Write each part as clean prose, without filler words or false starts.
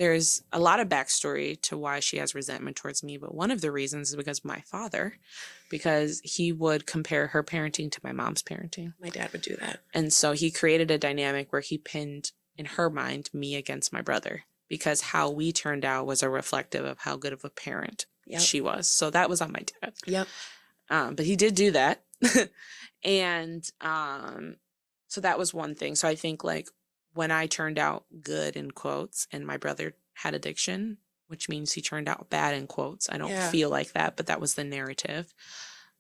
there's a lot of backstory to why she has resentment towards me, but one of the reasons is because of my father, because he would compare her parenting to my mom's parenting. My dad would do that. And so he created a dynamic where he pinned, in her mind, me against my brother, because how we turned out was a reflective of how good of a parent she was. So that was on my dad. Yep. But he did do that. And so that was one thing. So I think like when I turned out good in quotes and my brother had addiction, which means he turned out bad in quotes. I don't feel like that, but that was the narrative.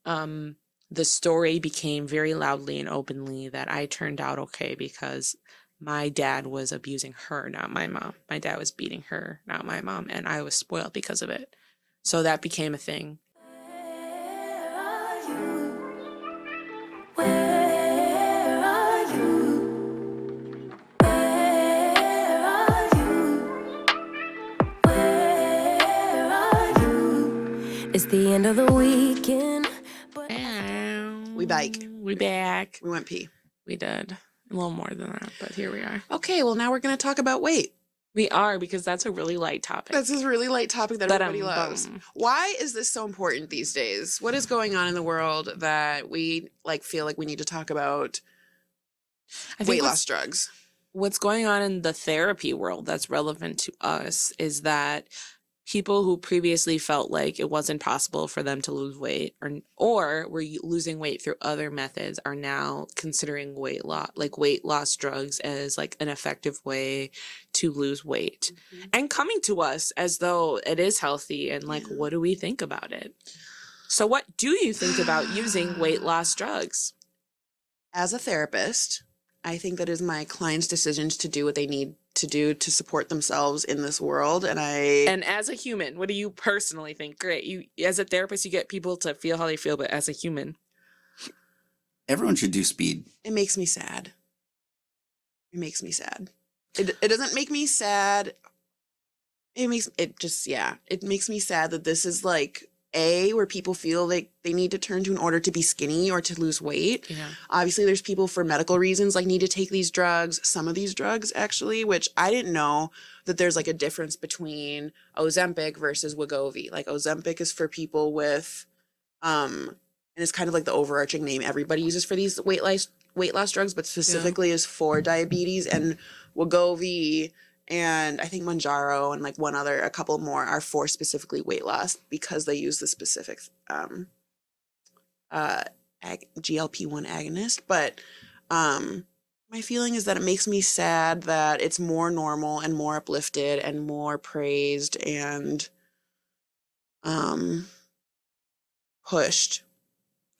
The story became very loudly and openly that I turned out okay because my dad was abusing her, not my mom. My dad was beating her, not my mom. And I was spoiled because of it. So that became a thing. It's the end of the weekend. We bike. We back. We went pee. We did. A little more than that, but here we are. Okay, well, now we're going to talk about weight. We are, because that's a really light topic. That's a really light topic that everybody loves. Why is this so important these days? What is going on in the world that we feel like we need to talk about weight loss drugs? What's going on in the therapy world that's relevant to us is that people who previously felt like it wasn't possible for them to lose weight or were losing weight through other methods are now considering weight loss drugs as like an effective way to lose weight and coming to us as though it is healthy and like, what do we think about it? So what do you think about using weight loss drugs? As a therapist, I think that is my clients' decisions to do what they need to do to support themselves in this world. And as a human, what do you personally think? Great. You, as a therapist, you get people to feel how they feel, but as a human, everyone should do speed. It makes me sad. It makes me sad. It doesn't make me sad. It makes me sad that this is like where people feel like they need to turn to in order to be skinny or to lose weight. Yeah. Obviously, there's people for medical reasons like need to take these drugs. Some of these drugs, actually, which I didn't know that there's like a difference between Ozempic versus Wegovy. Like Ozempic is for people with, and it's kind of like the overarching name everybody uses for these weight loss drugs, but specifically is for diabetes. And Wegovy and I think Mounjaro and like a couple more are for specifically weight loss because they use the specific GLP-1 agonist. But my feeling is that it makes me sad that it's more normal and more uplifted and more praised and pushed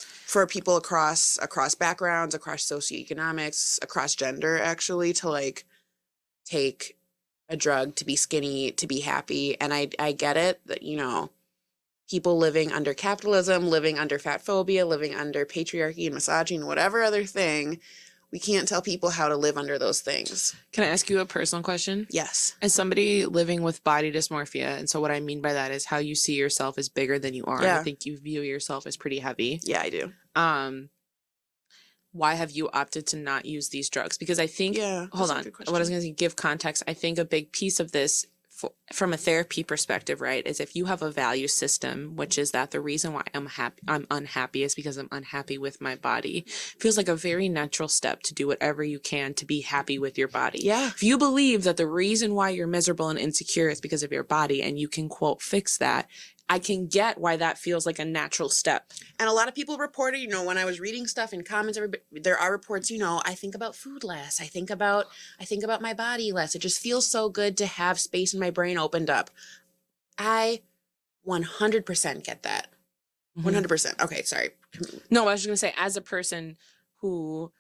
for people across backgrounds, across socioeconomics, across gender, actually, to like take a drug to be skinny, to be happy. And I get it that, you know, people living under capitalism, living under fat phobia, living under patriarchy and misogyny, whatever other thing, we can't tell people how to live under those things. Can I ask you a personal question? Yes. As somebody living with body dysmorphia, and so what I mean by that is how you see yourself as bigger than you are. Yeah. I think you view yourself as pretty heavy. Yeah, I do. Why have you opted to not use these drugs? Because I think, hold on, what I was going to give context, I think a big piece of this from a therapy perspective, right, is if you have a value system, which is that the reason why I'm unhappy is because I'm unhappy with my body, feels like a very natural step to do whatever you can to be happy with your body. Yeah. If you believe that the reason why you're miserable and insecure is because of your body and you can, quote, fix that, I can get why that feels like a natural step. And a lot of people reported, you know, when I was reading stuff in comments, there are reports, you know, I think about food less. I think about my body less. It just feels so good to have space in my brain opened up. I 100% get that. 100%. Okay, sorry. No, I was just going to say, as a person who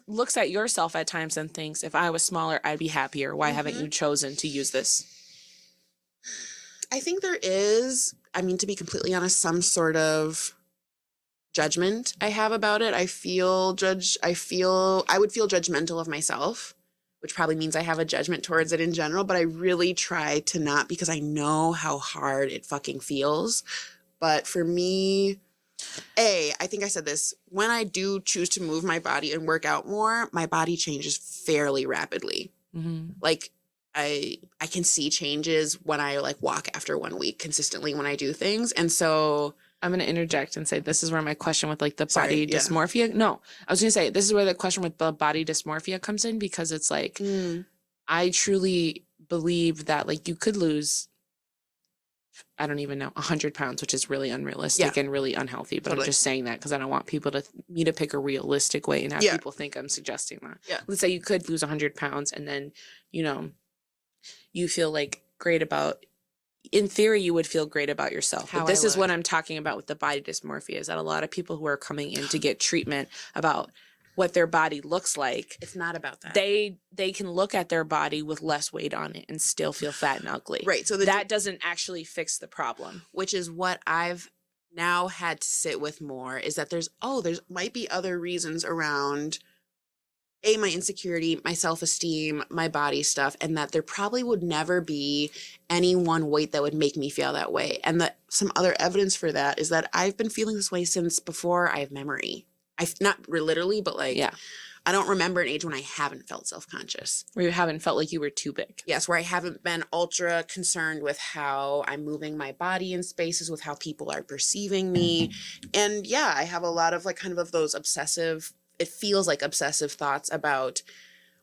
looks at yourself at times and thinks, if I was smaller, I'd be happier. Why haven't you chosen to use this? I think there is, I mean, to be completely honest, some sort of judgment I have about it. I would feel judgmental of myself, which probably means I have a judgment towards it in general, but I really try to not, because I know how hard it fucking feels. But for me, I think I said this, when I do choose to move my body and work out more, my body changes fairly rapidly. Mm-hmm. Like, I can see changes when I like walk after 1 week consistently when I do things. And so I'm going to interject and say this is where my question with like the Sorry, body yeah. dysmorphia. No, I was going to say this is where the question with the body dysmorphia comes in, because it's like I truly believe that like you could lose, I don't even know, 100 pounds, which is really unrealistic and really unhealthy. But I'm just saying that because I don't want people to me to pick a realistic way and have people think I'm suggesting that. Yeah. Let's say you could lose 100 pounds and then, you know, you feel like great about, in theory, you would feel great about yourself. But this is what I'm talking about with the body dysmorphia, is that a lot of people who are coming in to get treatment about what their body looks like, it's not about that. They can look at their body with less weight on it and still feel fat and ugly. Right. So that doesn't actually fix the problem. Which is what I've now had to sit with more, is that there's might be other reasons around my insecurity, my self-esteem, my body stuff, and that there probably would never be any one weight that would make me feel that way. And that some other evidence for that is that I've been feeling this way since before I have memory. Not literally, but like, I don't remember an age when I haven't felt self-conscious. Where you haven't felt like you were too big. Yes, where I haven't been ultra concerned with how I'm moving my body in spaces, with how people are perceiving me. And yeah, I have a lot of like kind of those obsessive, it feels like obsessive thoughts about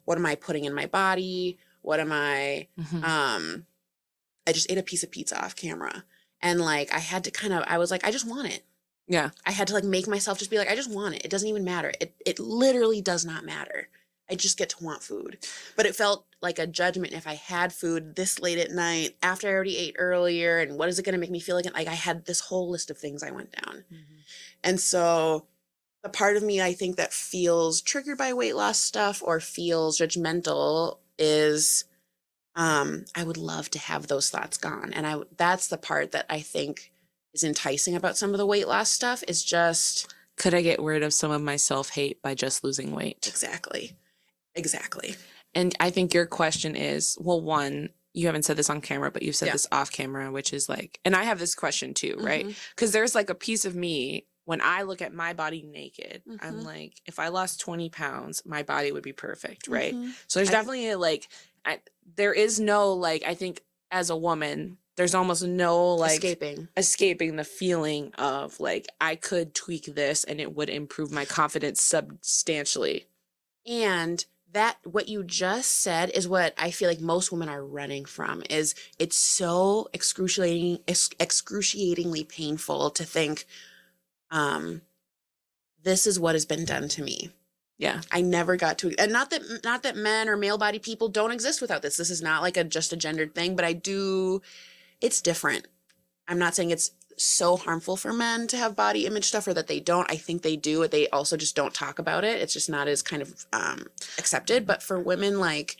what am I putting in my body? What am I, I just ate a piece of pizza off camera. And like, I had to I was like, I just want it. Yeah. I had to like make myself just be like, I just want it. It doesn't even matter. It literally does not matter. I just get to want food. But it felt like a judgment if I had food this late at night after I already ate earlier, and what is it going to make me feel like? Like I had this whole list of things I went down. And so the part of me, I think, that feels triggered by weight loss stuff or feels judgmental is I would love to have those thoughts gone. And that's the part that I think is enticing about some of the weight loss stuff, is just, could I get rid of some of my self-hate by just losing weight? Exactly. And I think your question is, well, one, you haven't said this on camera, but you've said this off camera, which is like, and I have this question too, right? Because there's like a piece of me, when I look at my body naked, I'm like, if I lost 20 pounds, my body would be perfect, right? So there's definitely there is no, like, I think as a woman, there's almost no like escaping the feeling of like, I could tweak this and it would improve my confidence substantially. And that, what you just said, is what I feel like most women are running from, is it's so excruciatingly painful to think, this is what has been done to me. Yeah. I never got to, and not that men or male body people don't exist without this. This is not like just a gendered thing, but it's different. I'm not saying it's so harmful for men to have body image stuff, or that they don't. I think they do. They also just don't talk about it. It's just not as kind of accepted. But for women, like,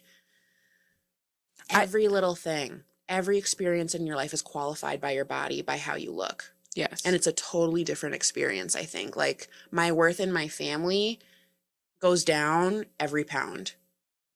every little thing, every experience in your life is qualified by your body, by how you look. Yes. And it's a totally different experience, I think. Like, my worth in my family goes down every pound.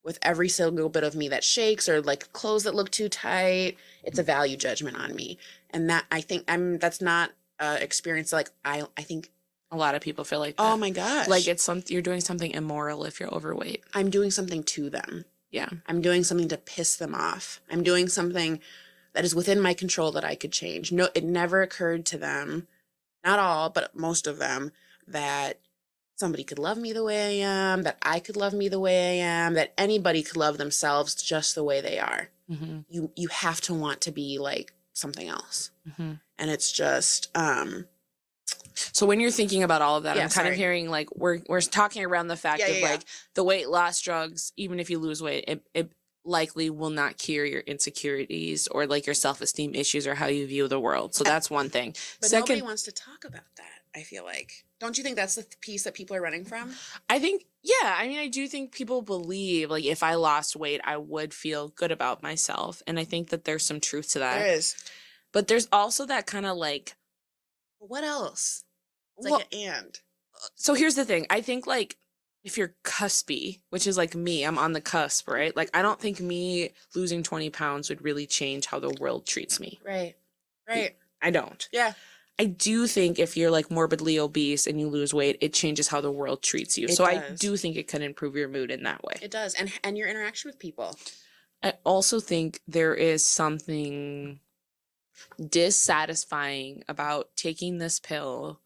With every single bit of me that shakes, or like clothes that look too tight, it's a value judgment on me. And that, I think, that's not experience. Like, I think a lot of people feel like that. Oh my gosh. Like, it's you're doing something immoral if you're overweight. I'm doing something to them. Yeah. I'm doing something to piss them off. I'm doing something that is within my control that I could change. No, it never occurred to them, not all, but most of them, that somebody could love me the way I am, that I could love me the way I am, that anybody could love themselves just the way they are. You have to want to be like something else. And it's just so when you're thinking about all of that, I'm kind of hearing like we're talking around the fact of like the weight loss drugs, even if you lose weight, it likely will not cure your insecurities or like your self-esteem issues or how you view the world. So that's one thing. But Second, nobody wants to talk about that, I feel like. Don't you think that's the piece that people are running from? I think, yeah. I mean, I do think people believe like if I lost weight, I would feel good about myself. And I think that there's some truth to that. There is. But there's also that kind of like, what else? It's like an and. So here's the thing. I think like if you're cuspy, which is like me, I'm on the cusp, right? Like, I don't think me losing 20 pounds would really change how the world treats me. Right. I don't. Yeah. I do think if you're like morbidly obese and you lose weight, it changes how the world treats you. So I do think it can improve your mood in that way. It does. And your interaction with people. I also think there is something dissatisfying about taking this pill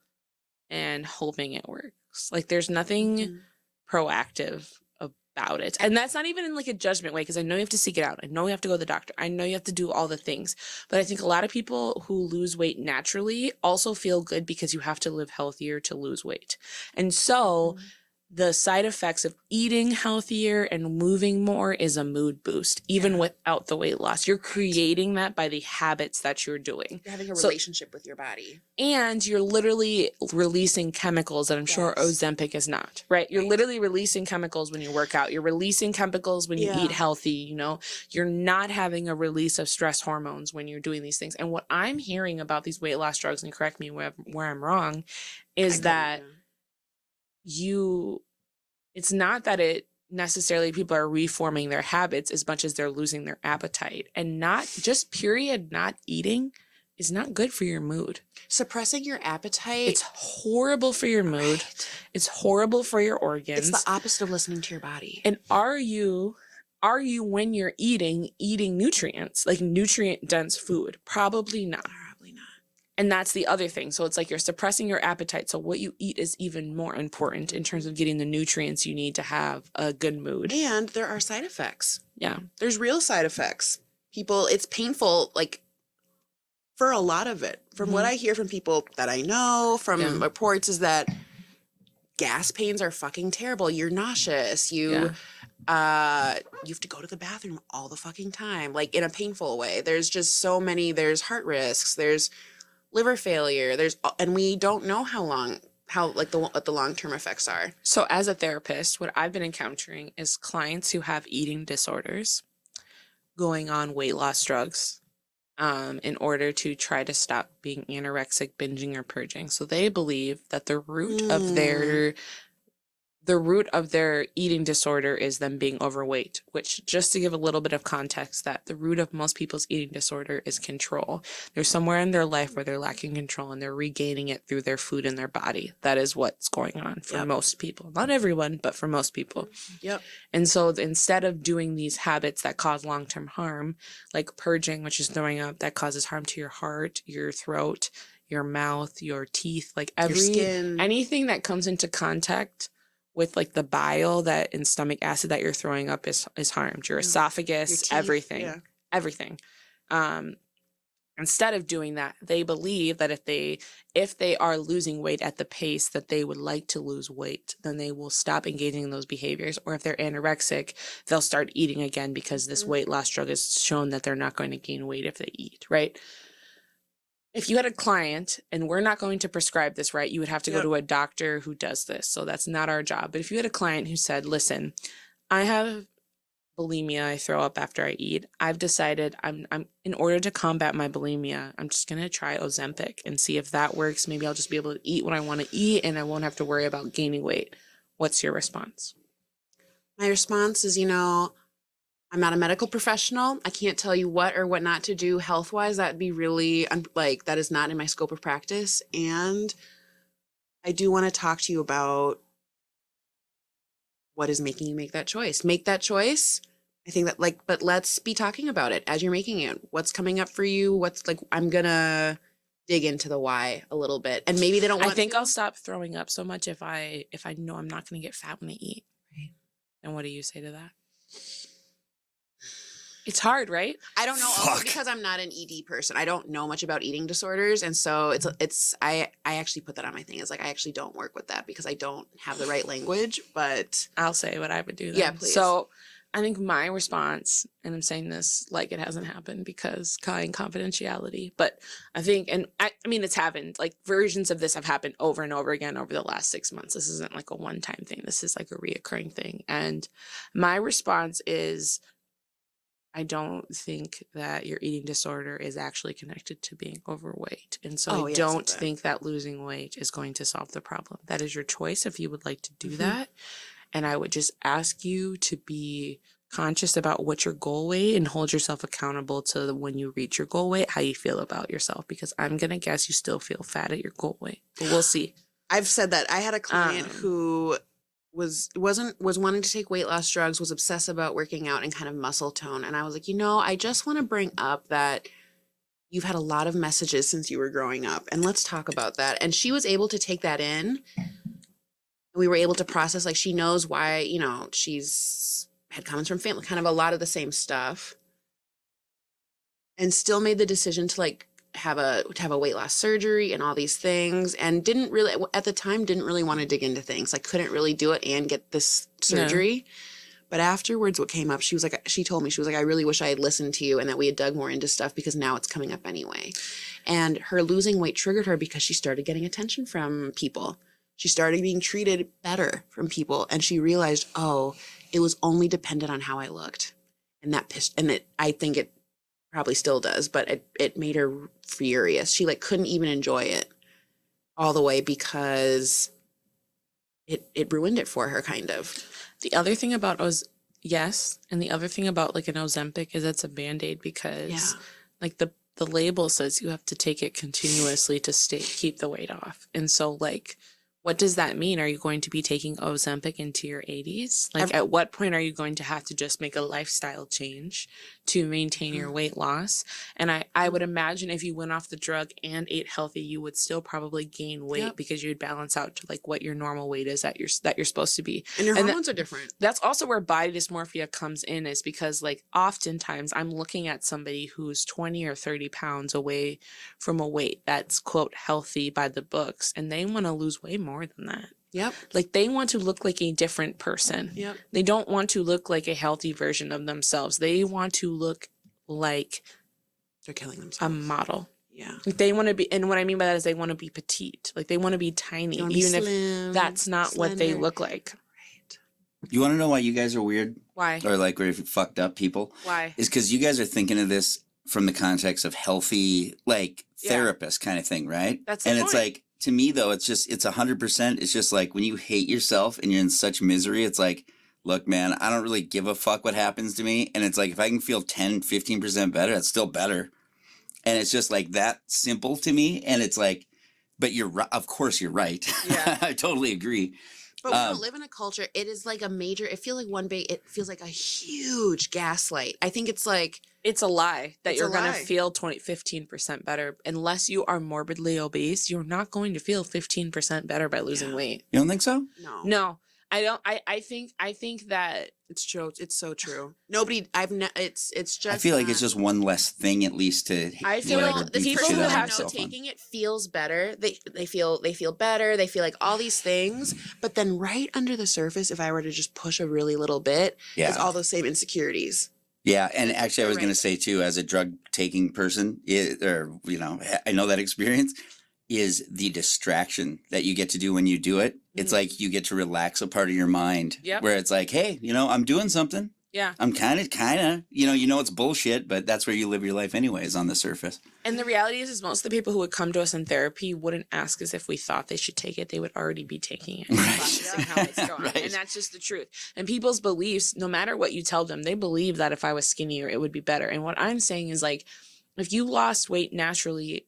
and hoping it works. Like there's nothing proactive about it. And that's not even in like a judgment way, because I know you have to seek it out. I know you have to go to the doctor. I know you have to do all the things. But I think a lot of people who lose weight naturally also feel good because you have to live healthier to lose weight. And so the side effects of eating healthier and moving more is a mood boost, even without the weight loss. You're creating that by the habits that you're doing. You're having a relationship with your body. And you're literally releasing chemicals that I'm sure Ozempic is not, right? You're literally releasing chemicals when you work out. You're releasing chemicals when you eat healthy, you know? You're not having a release of stress hormones when you're doing these things. And what I'm hearing about these weight loss drugs, and correct me where I'm wrong, is that it's not that it necessarily people are reforming their habits as much as they're losing their appetite. And not just not eating is not good for your mood. Suppressing your appetite. It's horrible for your mood. Right. It's horrible for your organs. It's the opposite of listening to your body. And are you when you're eating nutrients, like nutrient dense food? Probably not. Probably not. And that's the other thing. So it's like you're suppressing your appetite. So what you eat is even more important in terms of getting the nutrients you need to have a good mood. And there are side effects. Yeah. There's real side effects. People, it's painful, like, for a lot of it. From what I hear from people that I know, from reports, is that gas pains are fucking terrible. You're nauseous. You have to go to the bathroom all the fucking time, like in a painful way. There's just so many. There's heart risks. There's liver failure. And we don't know what the long-term effects are. So as a therapist, what I've been encountering is clients who have eating disorders going on weight loss drugs in order to try to stop being anorexic, binging, or purging. So they believe that the root of their eating disorder is them being overweight, which, just to give a little bit of context, that the root of most people's eating disorder is control. There's somewhere in their life where they're lacking control and they're regaining it through their food and their body. That is what's going on for most people. Not everyone, but for most people. Yep. And so instead of doing these habits that cause long-term harm, like purging, which is throwing up, that causes harm to your heart, your throat, your mouth, your teeth, like your skin, anything that comes into contact with like the bile that and stomach acid that you're throwing up is harmed. Your esophagus, your teeth, everything. Instead of doing that, they believe that if they are losing weight at the pace that they would like to lose weight, then they will stop engaging in those behaviors. Or if they're anorexic, they'll start eating again because this weight loss drug has shown that they're not going to gain weight if they eat, right? If you had a client, and we're not going to prescribe this, right? You would have to go to a doctor who does this. So that's not our job. But if you had a client who said, listen, I have bulimia, I throw up after I eat. I've decided I'm in order to combat my bulimia, I'm just going to try Ozempic and see if that works. Maybe I'll just be able to eat what I want to eat and I won't have to worry about gaining weight. What's your response? My response is, I'm not a medical professional. I can't tell you what or what not to do health-wise. That'd be really, that is not in my scope of practice. And I do want to talk to you about what is making you make that choice. Make that choice. I think that, but let's be talking about it as you're making it. What's coming up for you? I'm going to dig into the why a little bit. And maybe they don't want I think I'll stop throwing up so much if I know I'm not going to get fat when I eat. Right. And what do you say to that? It's hard, right? I don't know. Also because I'm not an ED person. I don't know much about eating disorders. And so I actually put that on my thing. It's like, I actually don't work with that because I don't have the right language, but I'll say what I would do then. Yeah, please. So I think my response, and I'm saying this like it hasn't happened because confidentiality, but I think, and I mean, it's happened, like versions of this have happened over and over again over the last 6 months. This isn't like a one-time thing. This is like a reoccurring thing. And my response is, I don't think that your eating disorder is actually connected to being overweight. And so I don't think that losing weight is going to solve the problem. That is your choice if you would like to do that. And I would just ask you to be conscious about what your goal weight and hold yourself accountable to when you reach your goal weight, how you feel about yourself. Because I'm going to guess you still feel fat at your goal weight. But we'll see. I've said that. I had a client who was wanting to take weight loss drugs, was obsessed about working out and kind of muscle tone. And I was like, I just want to bring up that you've had a lot of messages since you were growing up, and let's talk about that. And she was able to take that in. We were able to process, like, she knows why, she's had comments from family, kind of a lot of the same stuff, and still made the decision to like have a weight loss surgery and all these things, and didn't really want to dig into things, like couldn't really do it and get this surgery. No. But afterwards, what came up, she told me, I really wish I had listened to you and that we had dug more into stuff, because now it's coming up anyway. And her losing weight triggered her because she started getting attention from people. She started being treated better from people, and she realized, it was only dependent on how I looked. And I think it probably still does, but it made her furious. She like couldn't even enjoy it all the way because it ruined it for her, kind of. The other thing about and the other thing about like an Ozempic is it's a Band-Aid, because like the label says you have to take it continuously to keep the weight off. And so like, what does that mean? Are you going to be taking Ozempic into your 80s? Like, at what point are you going to have to just make a lifestyle change to maintain your weight loss? And I would imagine if you went off the drug and ate healthy, you would still probably gain weight, because you'd balance out to like what your normal weight is that you're supposed to be. And your hormones are different. That's also where body dysmorphia comes in, is because like oftentimes I'm looking at somebody who's 20 or 30 pounds away from a weight that's quote healthy by the books, and they want to lose way more than that. Yep. Like they want to look like a different person. Yep. They don't want to look like a healthy version of themselves. They want to look like they're killing themselves. A model. Yeah. Like they want to be, and what I mean by that is they want to be petite. Like they want to be tiny, even if that's not what they look like. Right. You want to know why you guys are weird? Why? Or like we're fucked up people? Why? Is because you guys are thinking of this from the context of healthy, like therapist kind of thing, right? That's the point. point. It's like, to me though, it's 100%. It's just like when you hate yourself and you're in such misery, it's like, look, man, I don't really give a fuck what happens to me. And it's like, if I can feel 10, 15% better, that's still better. And it's just like that simple to me. And it's like, but you're right. Of course you're right. Yeah. I totally agree. But we don't live in a culture. It is like it feels like it feels like a huge gaslight. I think it's like, it's a lie that you're going to lie. feel 15% better. Unless you are morbidly obese, you're not going to feel 15% better by losing weight. You don't think so? No, I don't. I think that it's true. It's so true. It's just. I feel like it's just one less thing, at least to. I feel like the people who have taking taking it feels better. They feel better. They feel like all these things, but then right under the surface, if I were to just push a really little bit, it's all those same insecurities. Yeah, and actually, I was going to say too, as a drug-taking person, I know that experience is the distraction that you get to do when you do it. It's like you get to relax a part of your mind, where it's like, hey, I'm doing something. Yeah. I'm kind of, it's bullshit, but that's where you live your life anyways, on the surface. And the reality is most of the people who would come to us in therapy wouldn't ask us if we thought they should take it. They would already be taking it. Processing how it's going. Right. And that's just the truth. And people's beliefs, no matter what you tell them, they believe that if I was skinnier, it would be better. And what I'm saying is like, if you lost weight naturally,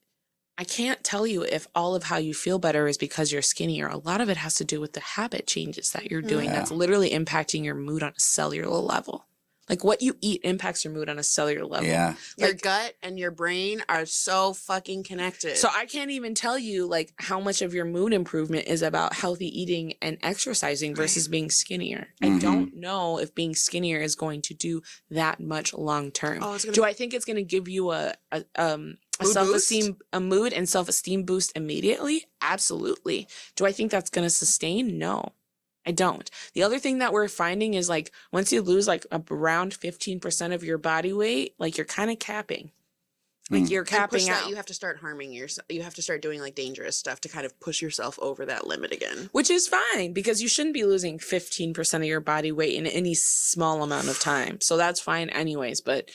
I can't tell you if all of how you feel better is because you're skinnier. A lot of it has to do with the habit changes that you're doing. That's literally impacting your mood on a cellular level. Like what you eat impacts your mood on a cellular level. Yeah. Your gut and your brain are so fucking connected. So I can't even tell you like how much of your mood improvement is about healthy eating and exercising versus being skinnier. I don't know if being skinnier is going to do that much long term. Do I think it's going to give you a self-esteem, a mood and self-esteem boost immediately? Absolutely. Do I think that's going to sustain? No. I don't. The other thing that we're finding is like once you lose like around 15% of your body weight, like you're kind of capping. Like you're capping out. You have to start harming yourself. You have to start doing like dangerous stuff to kind of push yourself over that limit again. Which is fine because you shouldn't be losing 15% of your body weight in any small amount of time. So that's fine anyways. But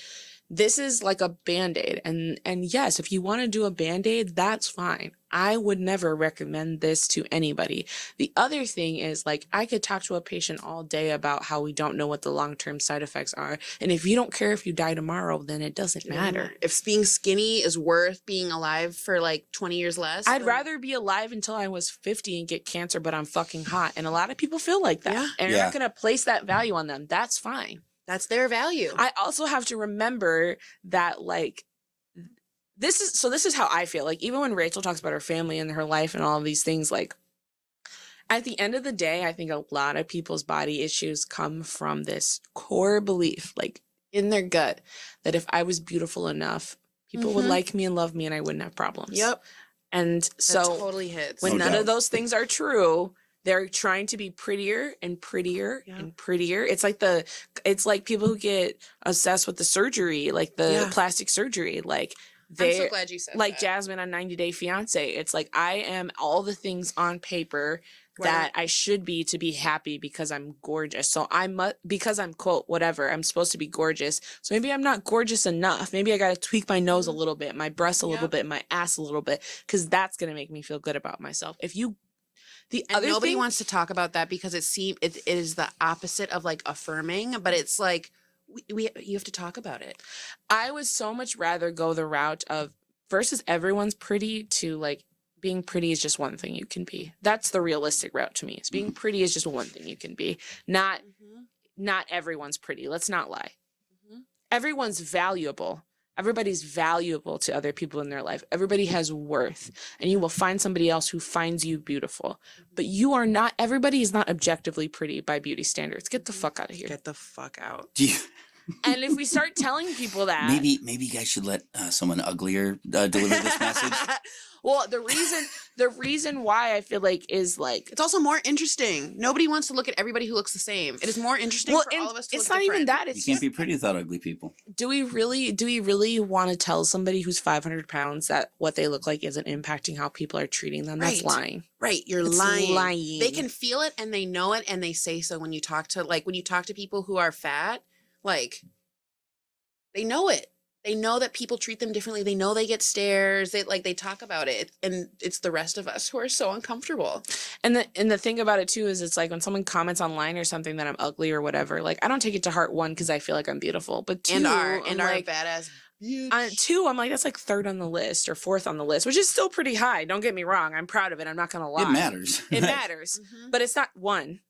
this is like a Band-Aid. And yes, if you want to do a Band-Aid, that's fine. I would never recommend this to anybody. The other thing is, like, I could talk to a patient all day about how we don't know what the long-term side effects are. And if you don't care if you die tomorrow, then it doesn't matter. If being skinny is worth being alive for like 20 years less. I'd rather be alive until I was 50 and get cancer, but I'm fucking hot. And a lot of people feel like that. Yeah. And you're not going to place that value on them. That's fine. That's their value. I also have to remember that, like, this is how I feel. Like, even when Rachel talks about her family and her life and all of these things, like, at the end of the day, I think a lot of people's body issues come from this core belief, like, in their gut, that if I was beautiful enough, people would like me and love me and I wouldn't have problems. Yep. And so that totally hits. when No none doubt. of those things are true, they're trying to be prettier and prettier and prettier. It's like people who get obsessed with the surgery, like the plastic surgery. Like, I'm so glad you said like that. Jasmine on 90 Day Fiance. It's like, I am all the things on paper that I should be to be happy because I'm gorgeous. So because I'm, quote, whatever, I'm supposed to be gorgeous. So maybe I'm not gorgeous enough. Maybe I got to tweak my nose a little bit, my breasts a little bit, my ass a little bit, because that's going to make me feel good about myself. Nobody wants to talk about that because it is the opposite of like affirming, but it's like you have to talk about it. I would so much rather go the route of versus everyone's pretty to, like, being pretty is just one thing you can be. That's the realistic route to me. Is being pretty is just one thing you can be. Not everyone's pretty. Let's not lie. Everyone's valuable. Everybody's valuable to other people in their life. Everybody has worth. And you will find somebody else who finds you beautiful. But you are not, everybody is not objectively pretty by beauty standards. Get the fuck out of here. Get the fuck out. Do you, And if we start telling people that. maybe you guys should let someone uglier deliver this message. Well, the reason why I feel like is like It's also more interesting. Nobody wants to look at everybody who looks the same. It is more interesting for all of us to it's look not even different. that. You It's can't just, be pretty without ugly people. do we really want to tell somebody who's 500 pounds that what they look like isn't impacting how people are treating them? That's Right. lying. Right, you're It's lying. They can feel it and they know it and they say so when you talk to people who are fat, like, they know it. They know that people treat them differently. They know they get stares. They talk about it, and it's the rest of us who are so uncomfortable. And the thing about it too is it's like when someone comments online or something that I'm ugly or whatever, like, I don't take it to heart, one, because I feel like I'm beautiful, but two, And our like, badass bitch. two, I'm like, that's like third on the list or fourth on the list, which is still pretty high. Don't get me wrong. I'm proud of it. I'm not going to lie. It matters. It matters, but it's not one,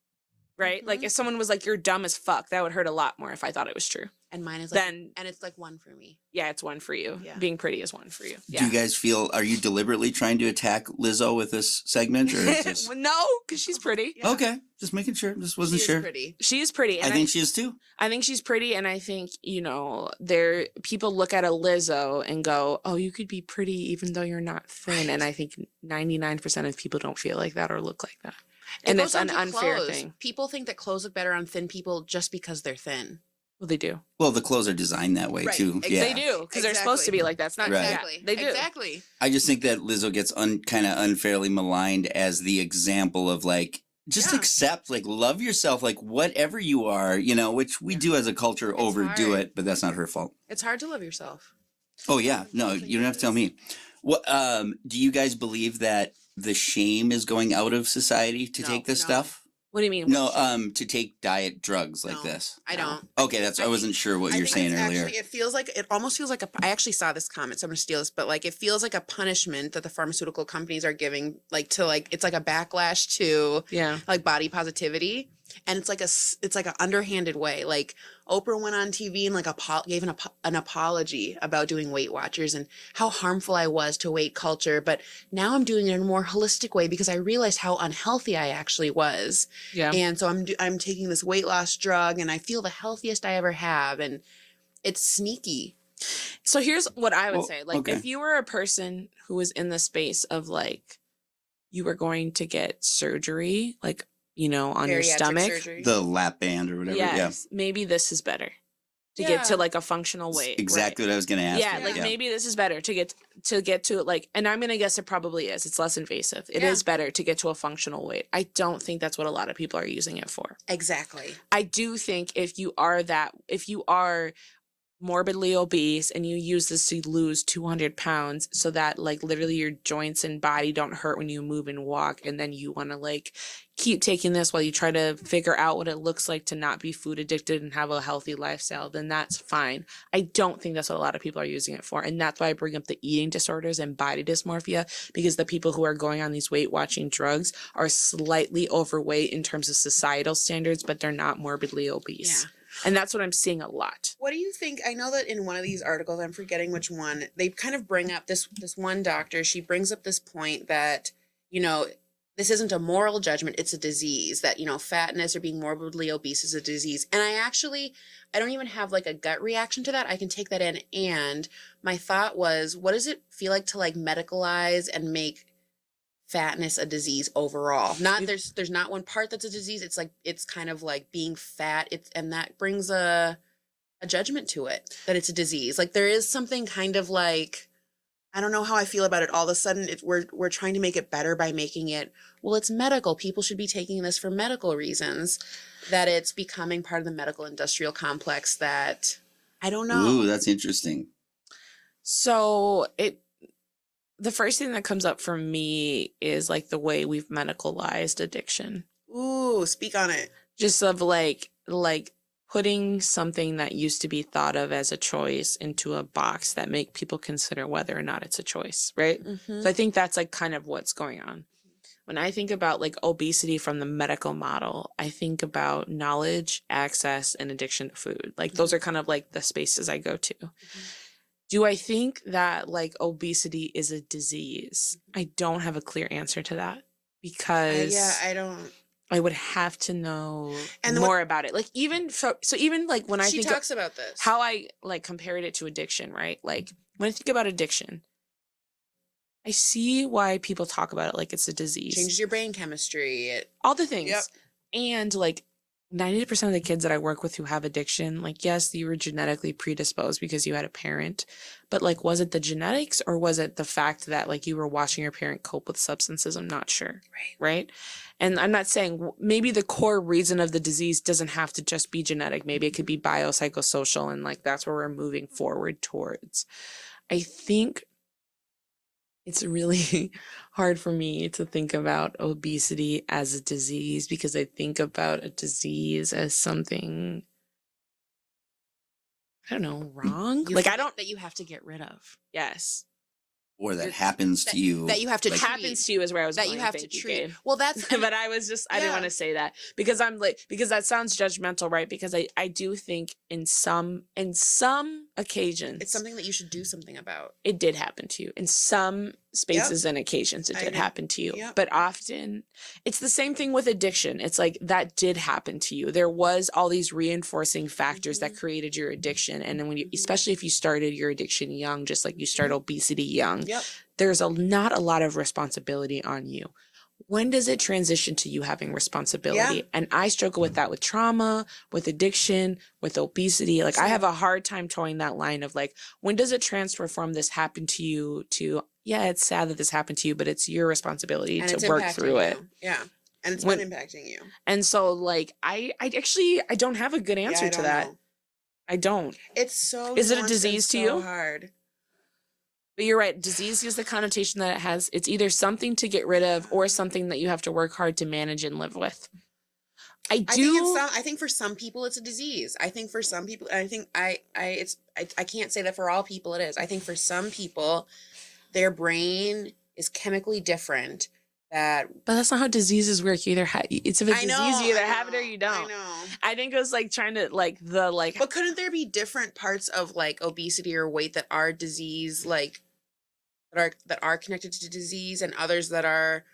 right? Like, if someone was like, you're dumb as fuck, that would hurt a lot more if I thought it was true. And mine is like, Then, and it's like one for me. yeah, it's one for you. Yeah. Being pretty is one for you. Do Yeah. you guys feel, are you deliberately trying to attack Lizzo with this segment? Or is this... Well, no, because she's pretty. Yeah. Okay, just making sure. Just wasn't She sure. is pretty. She is pretty. I And think she is too. I think she's pretty, and I think, people look at a Lizzo and go, oh, you could be pretty even though you're not thin. And I think 99% of people don't feel like that or look like that. And It it's goes an down to unfair clothes. thing. People think that clothes look better on thin people just because they're thin. Well, they do. Well, the clothes are designed that way Right, too. exactly. Yeah. They do, because they're supposed to be like that. It's not Right. Exactly. Yeah, they do. Exactly. I just think that Lizzo gets kind of unfairly maligned as the example of like, just Yeah. accept, like, love yourself, like whatever you are, which we do as a culture, overdo hard. it, but that's not her fault. It's hard to love yourself. Oh yeah, no, you don't have to tell me. What do you guys believe that the shame is going out of society to No, take this no. stuff? What do you mean? No, to take diet drugs like No, this. I don't. Okay, I wasn't sure what you were saying earlier. It almost feels like I actually saw this comment, so I'm gonna steal this, but like, it feels like a punishment that the pharmaceutical companies are giving, like, to, like, it's like a backlash to, Yeah. like, body positivity. And it's like an underhanded way. Like, Oprah went on TV and like gave an apology about doing Weight Watchers and how harmful I was to weight culture. But now I'm doing it in a more holistic way because I realized how unhealthy I actually was. Yeah. And so I'm taking this weight loss drug and I feel the healthiest I ever have. And it's sneaky. So here's what I would Well, say. Like, okay. if you were a person who was in the space of, like, you were going to get surgery, like, on your Bariatric stomach. surgery. The lap band or whatever. Yes. Maybe this is better to get to, Yeah. like, a functional weight. Exactly what I was going to ask. Yeah, you. like, maybe this is better to get to, like, and I'm going to guess it probably is. It's less invasive. It Yeah. is better to get to a functional weight. I don't think that's what a lot of people are using it for. Exactly. I do think if you are morbidly obese and you use this to lose 200 pounds so that like literally your joints and body don't hurt when you move and walk, and then you want to like keep taking this while you try to figure out what it looks like to not be food addicted and have a healthy lifestyle, then that's fine. I don't think that's what a lot of people are using it for, and that's why I bring up the eating disorders and body dysmorphia, because the people who are going on these weight watching drugs are slightly overweight in terms of societal standards, but they're not morbidly obese. Yeah. And that's what I'm seeing a lot. What do you think? I know that in one of these articles, I'm forgetting which one, they kind of bring up this one doctor. She brings up this point that, you know, this isn't a moral judgment, it's a disease, that, you know, fatness or being morbidly obese is a disease. And I don't even have like a gut reaction to that. I can take that in. And my thought was, what does it feel like to like medicalize and make fatness a disease overall? Not there's not one part that's a disease. It's like, it's kind of like being fat. And that brings a judgment to it, that it's a disease. Like there is something kind of like, I don't know how I feel about it. All of a sudden, we're trying to make it better by making it, well, it's medical. People should be taking this for medical reasons. That it's becoming part of the medical industrial complex that, I don't know. Ooh, that's interesting. So the first thing that comes up for me is like the way we've medicalized addiction. Ooh, speak on it. Just of like putting something that used to be thought of as a choice into a box that make people consider whether or not it's a choice, right? Mm-hmm. So I think that's like kind of what's going on. When I think about like obesity from the medical model, I think about knowledge, access, and addiction to food. Like those are kind of like the spaces I go to. Mm-hmm. Do I think that like obesity is a disease? I don't have a clear answer to that, because I don't. I would have to know more about it. Like even so even like when I think she talks about this, how I like compared it to addiction, right? Like when I think about addiction, I see why people talk about it like it's a disease. Changes your brain chemistry. All the things. Yep. And like 90% of the kids that I work with who have addiction, like, yes, you were genetically predisposed because you had a parent, but like, was it the genetics or was it the fact that like you were watching your parent cope with substances? I'm not sure. Right. And I'm not saying maybe the core reason of the disease doesn't have to just be genetic. Maybe it could be biopsychosocial, and like that's where we're moving forward towards. I think it's really hard for me to think about obesity as a disease, because I think about a disease as something, I don't know, wrong. Like I don't, that you have to get rid of. yes. Or that happens to you. That you have to Like, treat. happens to you is where I was that going. you have Thank to you, treat. Gabe. Well, that's but I was just, I didn't want to say that because I'm like, because that sounds judgmental, right? Because I do think in some occasions, it's something that you should do something about. it did happen to you. In some spaces and occasions, it did happen to you. Yep. But often, it's the same thing with addiction. It's like that did happen to you. There was all these reinforcing factors that created your addiction. And then when you, especially if you started your addiction young, just like you start obesity young, there's not a lot of responsibility on you. When does it transition to you having responsibility? And I struggle with that with trauma, with addiction, with obesity. Like I have a hard time towing that line of like, when does it transfer from this happened to you to, yeah, it's sad that this happened to you, but it's your responsibility to work through it. Yeah. And it's been impacting you. And so like, I don't have a good answer to that. Know. I don't. It's so Is it a disease to you? Hard. But you're right. Disease is the connotation that it has. It's either something to get rid of or something that you have to work hard to manage and live with. I think for some people it's a disease. I think for some people, and I think I can't say that for all people it is. I think for some people, their brain is chemically different. But that's not how diseases work. You either it's a disease, you either have it or you don't. I know. I think it was like trying to But couldn't there be different parts of like obesity or weight that are disease, like that are connected to disease, and others that are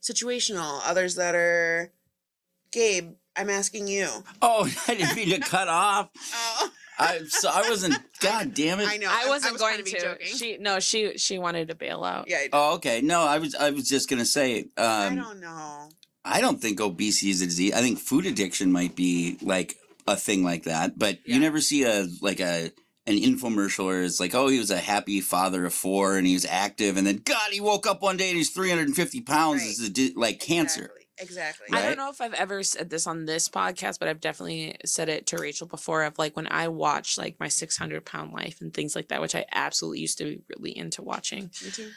situational, others that are, Gabe, I'm asking you. Oh, I didn't mean to cut off. Oh. I wasn't. God damn it! I know. I wasn't going to be joking. She wanted to bail out. Yeah. Oh, okay. No, I was just gonna say. I don't know. I don't think obesity is a disease. I think food addiction might be like a thing like that, but you never see an infomercial where it's like, oh, he was a happy father of 4 and he was active, and then God, he woke up one day and he's 350 pounds. Right. It's like cancer. Exactly. Exactly. I Right? don't know if I've ever said this on this podcast, but I've definitely said it to Rachel before of like when I watch like my 600-pound life and things like that, which I absolutely used to be really into watching. Me too.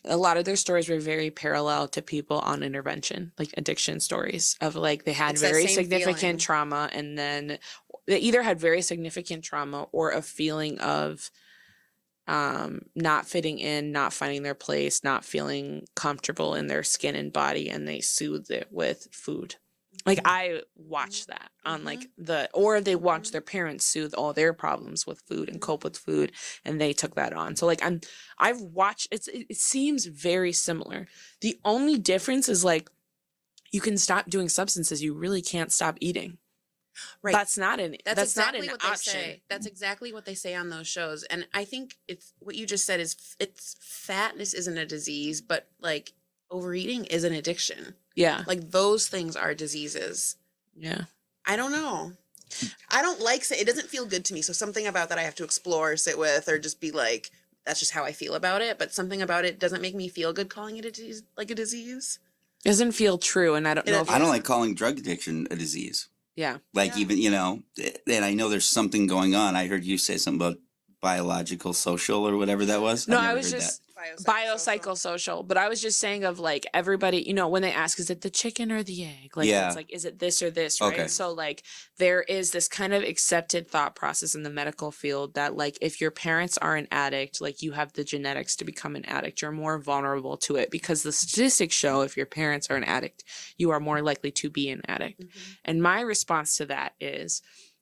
A lot of their stories were very parallel to people on intervention, like addiction stories of like they had It's that very same significant feeling. trauma, and then they either had very significant trauma or a feeling of not fitting in, not finding their place, not feeling comfortable in their skin and body, and they soothed it with food. Like I watched that on like or they watched their parents soothe all their problems with food and cope with food, and they took that on. So like I've watched it seems very similar. The only difference is like you can stop doing substances, you really can't stop eating. Right. That's not That's not exactly an what option. they say. That's exactly what they say on those shows. And I think it's what you just said is it's fatness isn't a disease, but like overeating is an addiction. Yeah. Like those things are diseases. Yeah. I don't know. I don't like it doesn't feel good to me. So something about that I have to explore, sit with, or just be like, that's just how I feel about it. But something about it doesn't make me feel good calling it a disease, like a disease. Doesn't feel true, and I don't know if I don't like calling drug addiction a disease. yeah. Like Yeah. even, you know, and I know there's something going on. I heard you say something about BioPsychoSocial or whatever that was. No, I've I never was heard just Biopsychosocial. biopsychosocial, but I was just saying of like everybody, you know, when they ask, is it the chicken or the egg? Like, Yeah. it's like, is it this or this, right? Okay. So like there is this kind of accepted thought process in the medical field that like if your parents are an addict, like you have the genetics to become an addict, you're more vulnerable to it because the statistics show if your parents are an addict, you are more likely to be an addict. And my response to that is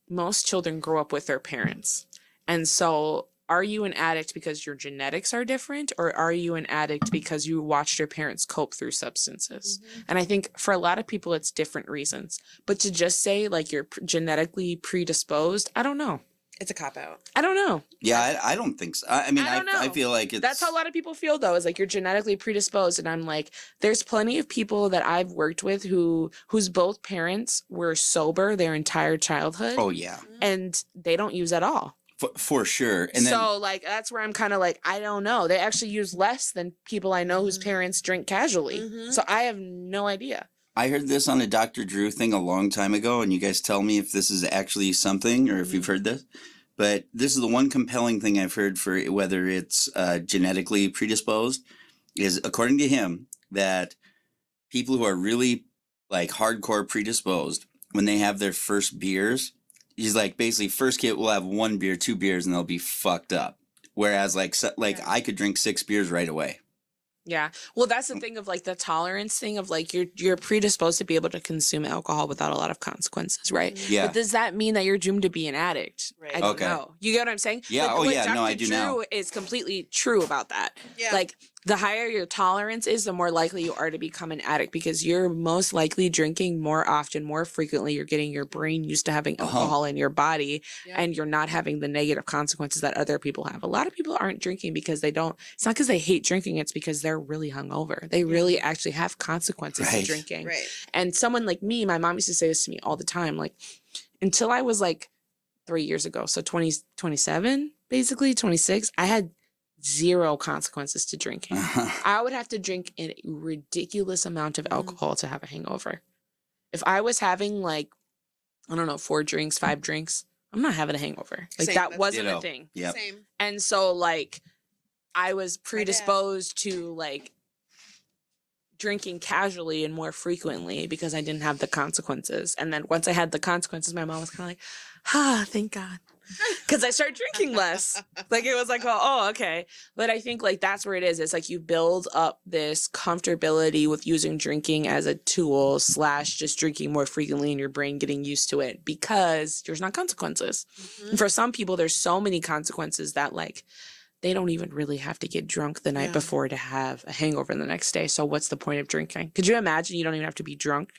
most children grow up with their parents. And so are you an addict because your genetics are different, or are you an addict because you watched your parents cope through substances? And I think for a lot of people, it's different reasons. But to just say like you're genetically predisposed, I don't know. It's a cop out. I don't know. Yeah, I don't think so. I mean, I don't I know. feel like it's... That's how a lot of people feel though, is like you're genetically predisposed. And I'm like, there's plenty of people that I've worked with whose both parents were sober their entire childhood. Oh, yeah. And they don't use at all. For sure. And then, so like that's where I'm kind of like, I don't know. They actually use less than people I know whose parents drink casually. So I have no idea. I heard this on a Dr. Drew thing a long time ago, and you guys tell me if this is actually something or if you've heard this. But this is the one compelling thing I've heard for whether it's genetically predisposed is, according to him, that people who are really like hardcore predisposed, when they have their first beers, he's like, basically, first kid will have 1 beer, 2 beers, and they'll be fucked up. Whereas, like I could drink 6 beers right away. Yeah. Well, that's the thing of like the tolerance thing of like you're predisposed to be able to consume alcohol without a lot of consequences, right? Yeah. But does that mean that you're doomed to be an addict? Right. I don't Okay. know. You get what I'm saying? Yeah. Like, Oh, what yeah. Dr. No, I do Drew now. is completely true about that. Yeah. Like the higher your tolerance is, the more likely you are to become an addict because you're most likely drinking more often, more frequently. You're getting your brain used to having alcohol in your body, and you're not having the negative consequences that other people have. A lot of people aren't drinking because they don't. It's not because they hate drinking. It's because they're really hungover. They really actually have consequences to Right. drinking. Right. And someone like me, my mom used to say this to me all the time, like until I was like 3 years ago, so 27, basically 26, I had 0 consequences to drinking. I would have to drink a ridiculous amount of alcohol to have a hangover. If I was having like, I don't know, 4 drinks, 5 drinks, I'm not having a hangover. Like Same. that That's wasn't ditto. a thing. Yep. Same. And so like I was predisposed to like drinking casually and more frequently because I didn't have the consequences. And then once I had the consequences, my mom was kind of like, thank God. Because I started drinking less. Like it was like, oh, okay. But I think like that's where it is. It's like you build up this comfortability with using drinking as a tool / just drinking more frequently and your brain getting used to it because there's not consequences. And for some people, there's so many consequences that like they don't even really have to get drunk the night before to have a hangover the next day. So what's the point of drinking? Could you imagine you don't even have to be drunk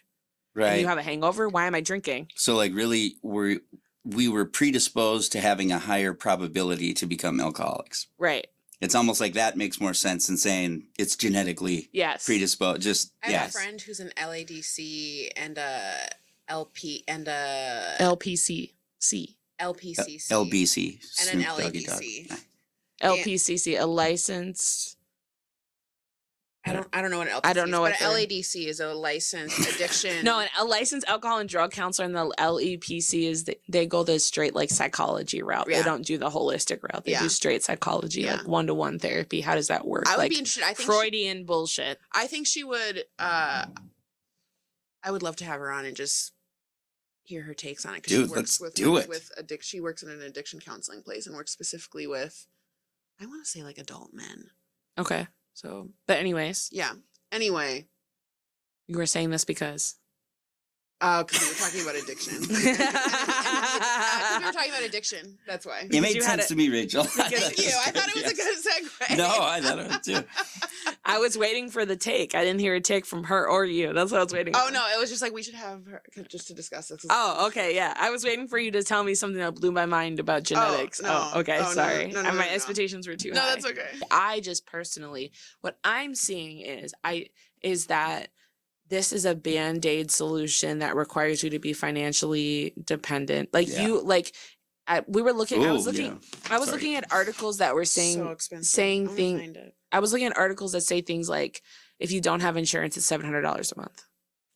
Right. and you have a hangover? Why am I drinking? So, like, really, we were predisposed to having a higher probability to become alcoholics. Right. It's almost like that makes more sense than saying it's genetically Yes. predisposed. Just, I have yeah. a friend who's an LADC and a LP and a LPCC. LPCC LBC. and an Snoop Doggy Dogg. LADC. LPCC, a licensed I don't know what an LTC I don't know is, what but an they're- LADC is a licensed addiction. No, a licensed alcohol and drug counselor, and the LEPC is they go the straight like psychology route. Yeah. They don't do the holistic route. They Yeah. do straight psychology, Yeah. like one-to-one therapy. How does that work? I would like be interested. I think Freudian bullshit. I think she would. I would love to have her on and just hear her takes on it. 'Cause Dude, she works let's with, do it. With she works in an addiction counseling place and works specifically with, I want to say like adult men. Okay. So, But anyways, yeah. Anyway, you were saying this because because we were talking about addiction. Because we were talking about addiction. That's why. It made you had sense to me, Rachel. Thank you. I thought it was a good segue. No, I thought it was too. I was waiting for the take. I didn't hear a take from her or you. That's what I was waiting Oh for. no, it was just like we should have her just to discuss this. Oh, okay, yeah. I was waiting for you to tell me something that blew my mind about genetics. no. Okay, Oh, no, sorry. no, My no. expectations were too No, high. that's okay. I just personally, what I'm seeing is that this is a band-aid solution that requires you to be financially dependent. Like Yeah. we were looking. I was Ooh, looking. yeah. I was Sorry. looking at articles that were saying So expensive. saying I'm gonna thing- find it. I was looking at articles that say things like, if you don't have insurance, it's $700 a month.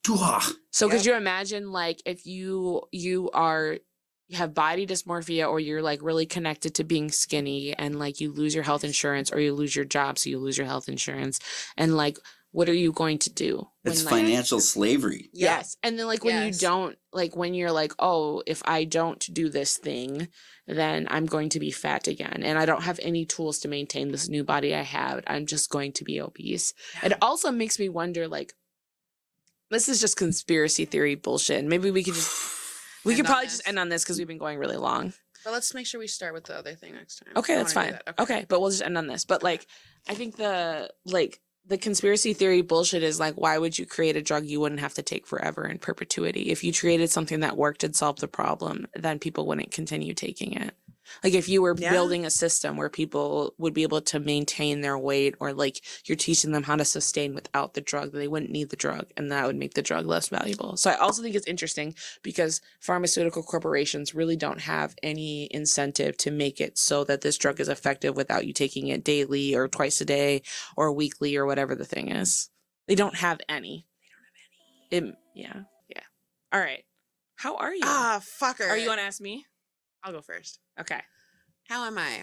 Dwah. So could Yep. you imagine, like, if you have body dysmorphia, or you're like really connected to being skinny, and like you lose your health insurance, or you lose your job, so you lose your health insurance, and like, what are you going to do? It's when, like, financial slavery. Yeah. Yes. And then like when you Yes. don't, like when you're like, oh, if I don't do this thing, then I'm going to be fat again. And I don't have any tools to maintain this new body I have. I'm just going to be obese. It also makes me wonder, like, this is just conspiracy theory bullshit. And maybe we could End on probably this. just end on this because we've been going really long. But let's make sure we start with the other thing next time. Okay, I that's wanna fine. do that. Okay, but we'll just end on this. But like, I think the conspiracy theory bullshit is like, why would you create a drug you wouldn't have to take forever in perpetuity? If you created something that worked and solved the problem, then people wouldn't continue taking it. Like if you were Yeah. building a system where people would be able to maintain their weight, or like you're teaching them how to sustain without the drug, they wouldn't need the drug, and that would make the drug less valuable. So I also think it's interesting because pharmaceutical corporations really don't have any incentive to make it so that this drug is effective without you taking it daily or twice a day or weekly or whatever the thing is. They don't have any. Yeah. All right. How are you? Ah, fucker. Are you going to ask me? I'll go first. Okay. How am I?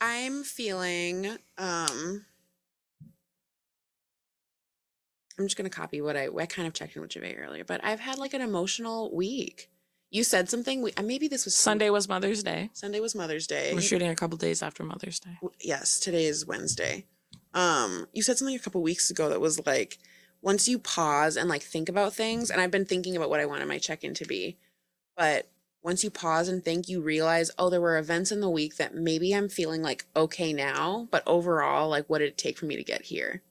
I'm feeling I'm just gonna copy what I kind of checked in with Javae earlier, but I've had like an emotional week. You said something. Maybe this was Sunday was Mother's Day. Sunday was Mother's Day. We're shooting a couple days after Mother's Day. Yes, today is Wednesday. You said something a couple weeks ago that was like, once you pause and like think about things, and I've been thinking about what I wanted my check-in to be, but once you pause and think, you realize, oh, there were events in the week that maybe I'm feeling like okay now, but overall, like, what did it take for me to get here?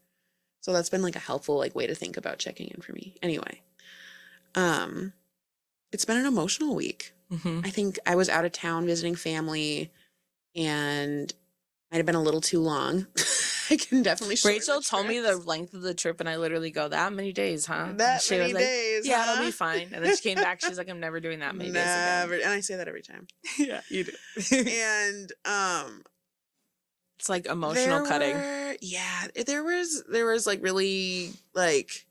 So that's been like a helpful like way to think about checking in for me. Anyway, it's been an emotional week. Mm-hmm. I think I was out of town visiting family, and might have been a little too long. I can definitely shorten Rachel the told me the trips. length of the trip, and I literally go, that many days, huh? That She many was like, days. yeah, huh? it'll be fine. And then she came back. She's like, I'm never doing that many days again. Never, and I say that every time. Yeah, you do. And It's like emotional cutting. There was like really like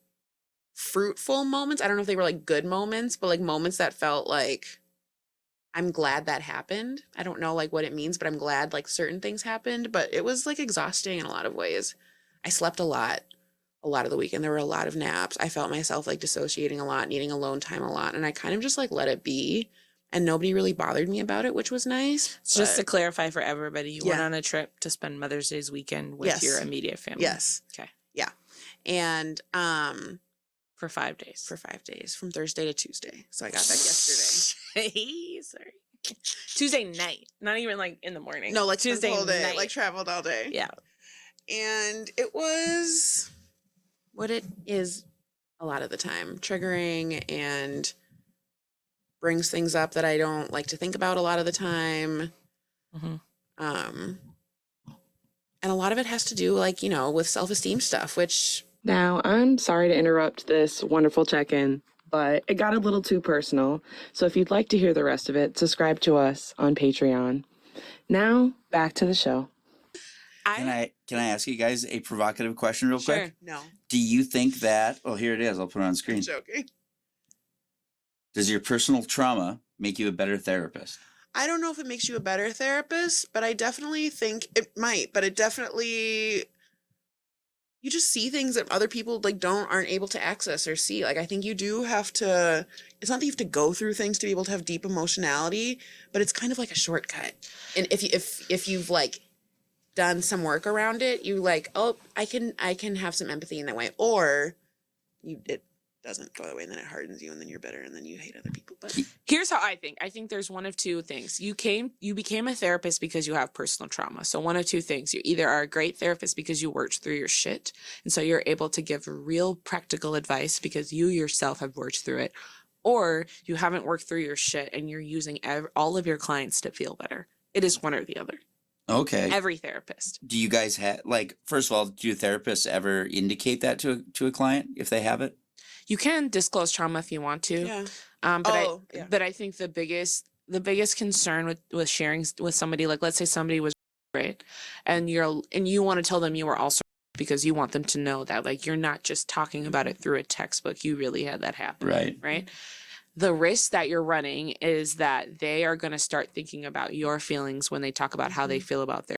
fruitful moments. I don't know if they were like good moments, but like moments that felt like I'm glad that happened. I don't know like what it means, but I'm glad like certain things happened. But it was like exhausting in a lot of ways. I slept a lot of the weekend. There were a lot of naps. I felt myself like dissociating a lot, needing alone time a lot. And I kind of just like let it be. And nobody really bothered me about it, which was nice. Just to but- clarify for everybody, you went Yeah. on a trip to spend Mother's Day's weekend with Yes. your immediate family. Yes. Okay. Yeah. And For 5 days. for 5 days, from Thursday to Tuesday. So I got back yesterday. Sorry. Tuesday night. Not even like in the morning. No, like Tuesday spent the whole day, night. like traveled all day. Yeah. And it was what it is a lot of the time, triggering and brings things up that I don't like to think about a lot of the time. Mhm. And a lot of it has to do like, you know, with self-esteem stuff, which Now, I'm sorry to interrupt this wonderful check-in, but it got a little too personal. So if you'd like to hear the rest of it, subscribe to us on Patreon. Now, back to the show. Can I ask you guys a provocative question real Sure. quick? No, Do you think that, oh, here it is. I'll put it on I'm screen. joking. Does your personal trauma make you a better therapist? I don't know if it makes you a better therapist, but I definitely think it might. But it definitely, you just see things that other people like aren't able to access or see. Like I think you do have to. It's not that you have to go through things to be able to have deep emotionality, but it's kind of like a shortcut. And if you've like done some work around it, you like, oh, I can have some empathy in that way, or it doesn't go that way, and then it hardens you, and then you're bitter, and then you hate other people. But Here's how I think. I think there's one of two things. You became a therapist because you have personal trauma. So one of two things. You either are a great therapist because you worked through your shit, and so you're able to give real practical advice because you yourself have worked through it, or you haven't worked through your shit and you're using all of your clients to feel better. It is one or the other. Okay. Every therapist. Do you guys have, like, first of all, do therapists ever indicate that to a client if they have it? You can disclose trauma if you want to. yeah, But I think the biggest concern with sharing with somebody, like let's say somebody was right, and you want to tell them you were also because you want them to know that like you're not just talking about it through a textbook, you really had that happen. Right. The risk that you're running is that they are going to start thinking about your feelings when they talk about how they feel about their.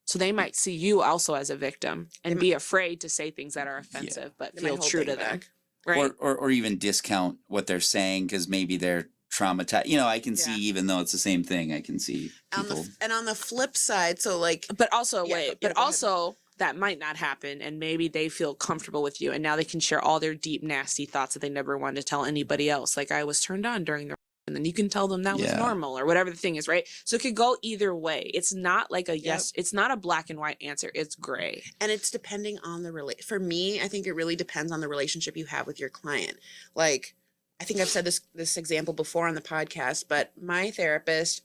So they might see you also as a victim and be afraid to say things that are offensive, but They might feel hold true things to them. back. Right. Or even discount what they're saying because maybe they're traumatized. You know, I can see, even though it's the same thing, I can see people. On the flip side, so like, But also, Yeah, wait, yeah, but go ahead. also that might not happen. And maybe they feel comfortable with you. And now they can share all their deep, nasty thoughts that they never wanted to tell anybody else. Like I was turned on during the. And then you can tell them that was normal or whatever the thing is, right? So it could go either way. It's not like a yes. It's not a black and white answer. It's gray. and it's depending on for me, I think it really depends on the relationship you have with your client. Like, I think I've said this example before on the podcast, but my therapist,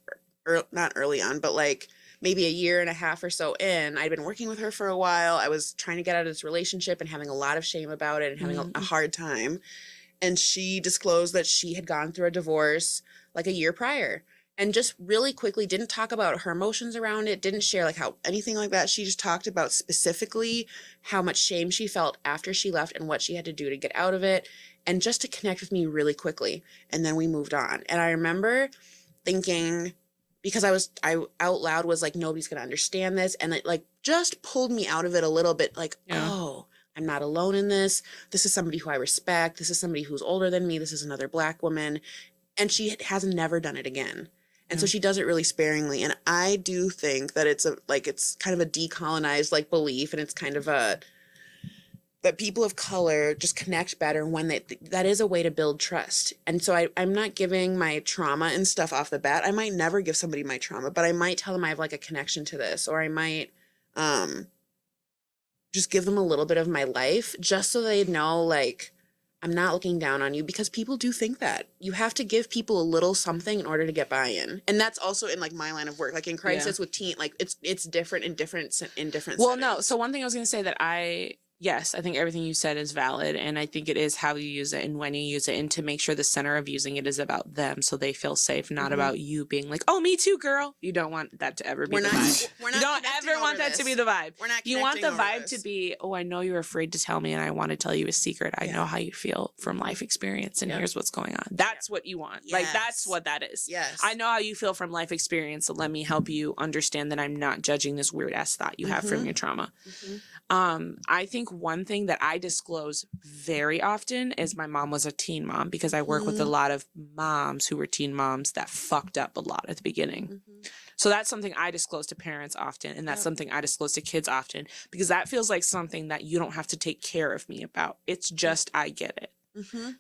not early on, but like maybe a year and a half or so in, I'd been working with her for a while. I was trying to get out of this relationship and having a lot of shame about it and having a hard time. And she disclosed that she had gone through a divorce like a year prior and just really quickly didn't talk about her emotions around it, didn't share like how anything like that. She just talked about specifically how much shame she felt after she left and what she had to do to get out of it and just to connect with me really quickly. And then we moved on. And I remember thinking, because I out loud was like, nobody's going to understand this. And it like just pulled me out of it a little bit like, oh, I'm not alone in this. This is somebody who I respect. This is somebody who's older than me. This is another Black woman. And she has never done it again. And so she does it really sparingly. And I do think that it's kind of a decolonized like belief. And it's kind of that people of color just connect better when that is a way to build trust. And so I'm not giving my trauma and stuff off the bat. I might never give somebody my trauma, but I might tell them I have like a connection to this, or I might, just give them a little bit of my life just so they know, like, I'm not looking down on you, because people do think that. You have to give people a little something in order to get buy-in. And that's also in, like, my line of work. Like, in crisis with teen, like, it's different in different Well, settings. no. So one thing I was going to say that yes, I think everything you said is valid. And I think it is how you use it and when you use it, and to make sure the center of using it is about them so they feel safe, not about you being like, oh, me too, girl. You don't want that to ever be the vibe. We're not you don't ever want that to be the vibe. We're not You want the connecting over vibe this. to be, oh, I know you're afraid to tell me and I want to tell you a secret. I know how you feel from life experience and here's what's going on. That's what you want. Like, that's what that is. Yes. I know how you feel from life experience, so let me help you understand that I'm not judging this weird ass thought you have from your trauma. I think one thing that I disclose very often is my mom was a teen mom, because I work with a lot of moms who were teen moms that fucked up a lot at the beginning. So that's something I disclose to parents often, and that's something I disclose to kids often, because that feels like something that you don't have to take care of me about. It's just, I get it.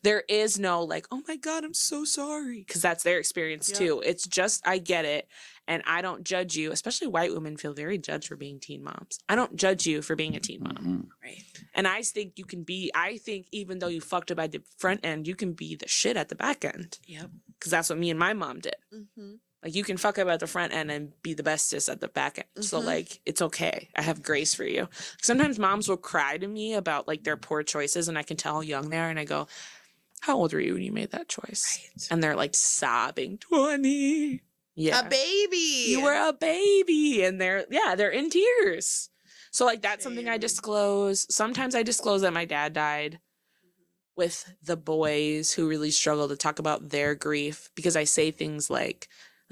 There is no like, oh my God, I'm so sorry, because that's their experience too. It's just, I get it. And I don't judge you, especially white women feel very judged for being teen moms. I don't judge you for being a teen mom. Right. And I think I think even though you fucked up at the front end, you can be the shit at the back end. Yep. Because that's what me and my mom did. Like, you can fuck up at the front end and be the bestest at the back end. So, like, it's okay. I have grace for you. Sometimes moms will cry to me about, like, their poor choices, and I can tell how young they are, and I go, how old were you when you made that choice? Right. And they're, like, sobbing, 20. Yeah. A baby. You were a baby. And they're in tears. So like that's something I Same. disclose. Sometimes I disclose that my dad died with the boys who really struggle to talk about their grief, because I say things like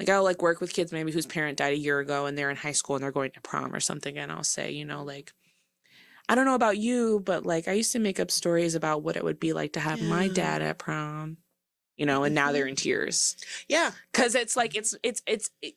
I'll like work with kids maybe whose parent died a year ago and they're in high school and they're going to prom or something, and I'll say, you know, like, I don't know about you, but like I used to make up stories about what it would be like to have my dad at prom, you know, and now they're in tears. Yeah. Cause it's like,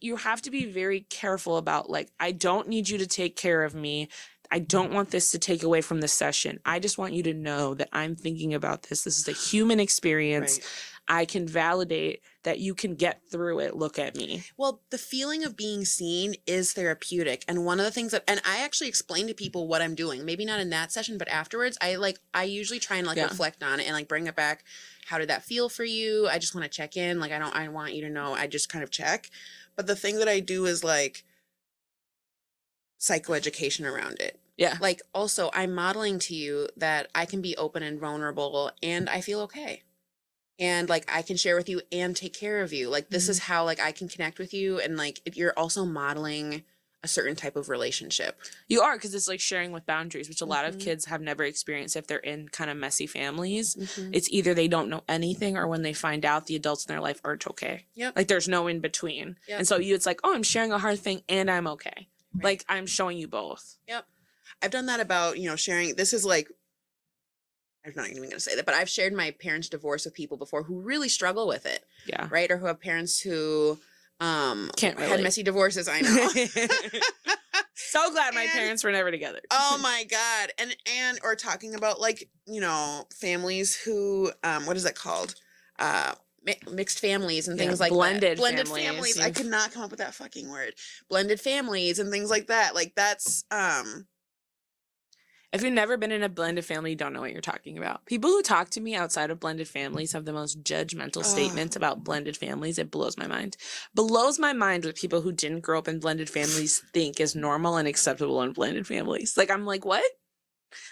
you have to be very careful about like, I don't need you to take care of me. I don't want this to take away from the session. I just want you to know that I'm thinking about this. This is a human experience. Right. I can validate that you can get through it. Look at me. Well, the feeling of being seen is therapeutic. And one of the things that, and I actually explain to people what I'm doing, maybe not in that session, but afterwards, I usually try and like reflect on it and like bring it back. How did that feel for you? I just want to check in. Like, I want you to know, I just kind of check. But the thing that I do is like psychoeducation around it. Yeah. Like, also, I'm modeling to you that I can be open and vulnerable and I feel okay. And like, I can share with you and take care of you. Like, this is how like I can connect with you. And like, you're also modeling a certain type of relationship. You are, because it's like sharing with boundaries, which a lot of kids have never experienced if they're in kind of messy families. It's either they don't know anything, or when they find out, the adults in their life aren't okay. Yep. Like there's no in between. Yep. And so it's like, oh, I'm sharing a hard thing and I'm okay. Right. Like I'm showing you both. Yep. I've done that about, you know, sharing. This is like, I'm not even going to say that, but I've shared my parents' divorce with people before who really struggle with it. Yeah. Right. Or who have parents who Can't had relate. messy divorces. I know. So glad my And- parents were never together. Oh my God. And or talking about like, you know, families who what is that called? Mixed families and things like blended that. Blended families. families. I could not come up with that fucking word. Blended families and things like that. Like that's If you've never been in a blended family, you don't know what you're talking about. People who talk to me outside of blended families have the most judgmental statements about blended families. It blows my mind. Blows my mind what people who didn't grow up in blended families think is normal and acceptable in blended families. Like, I'm like, what?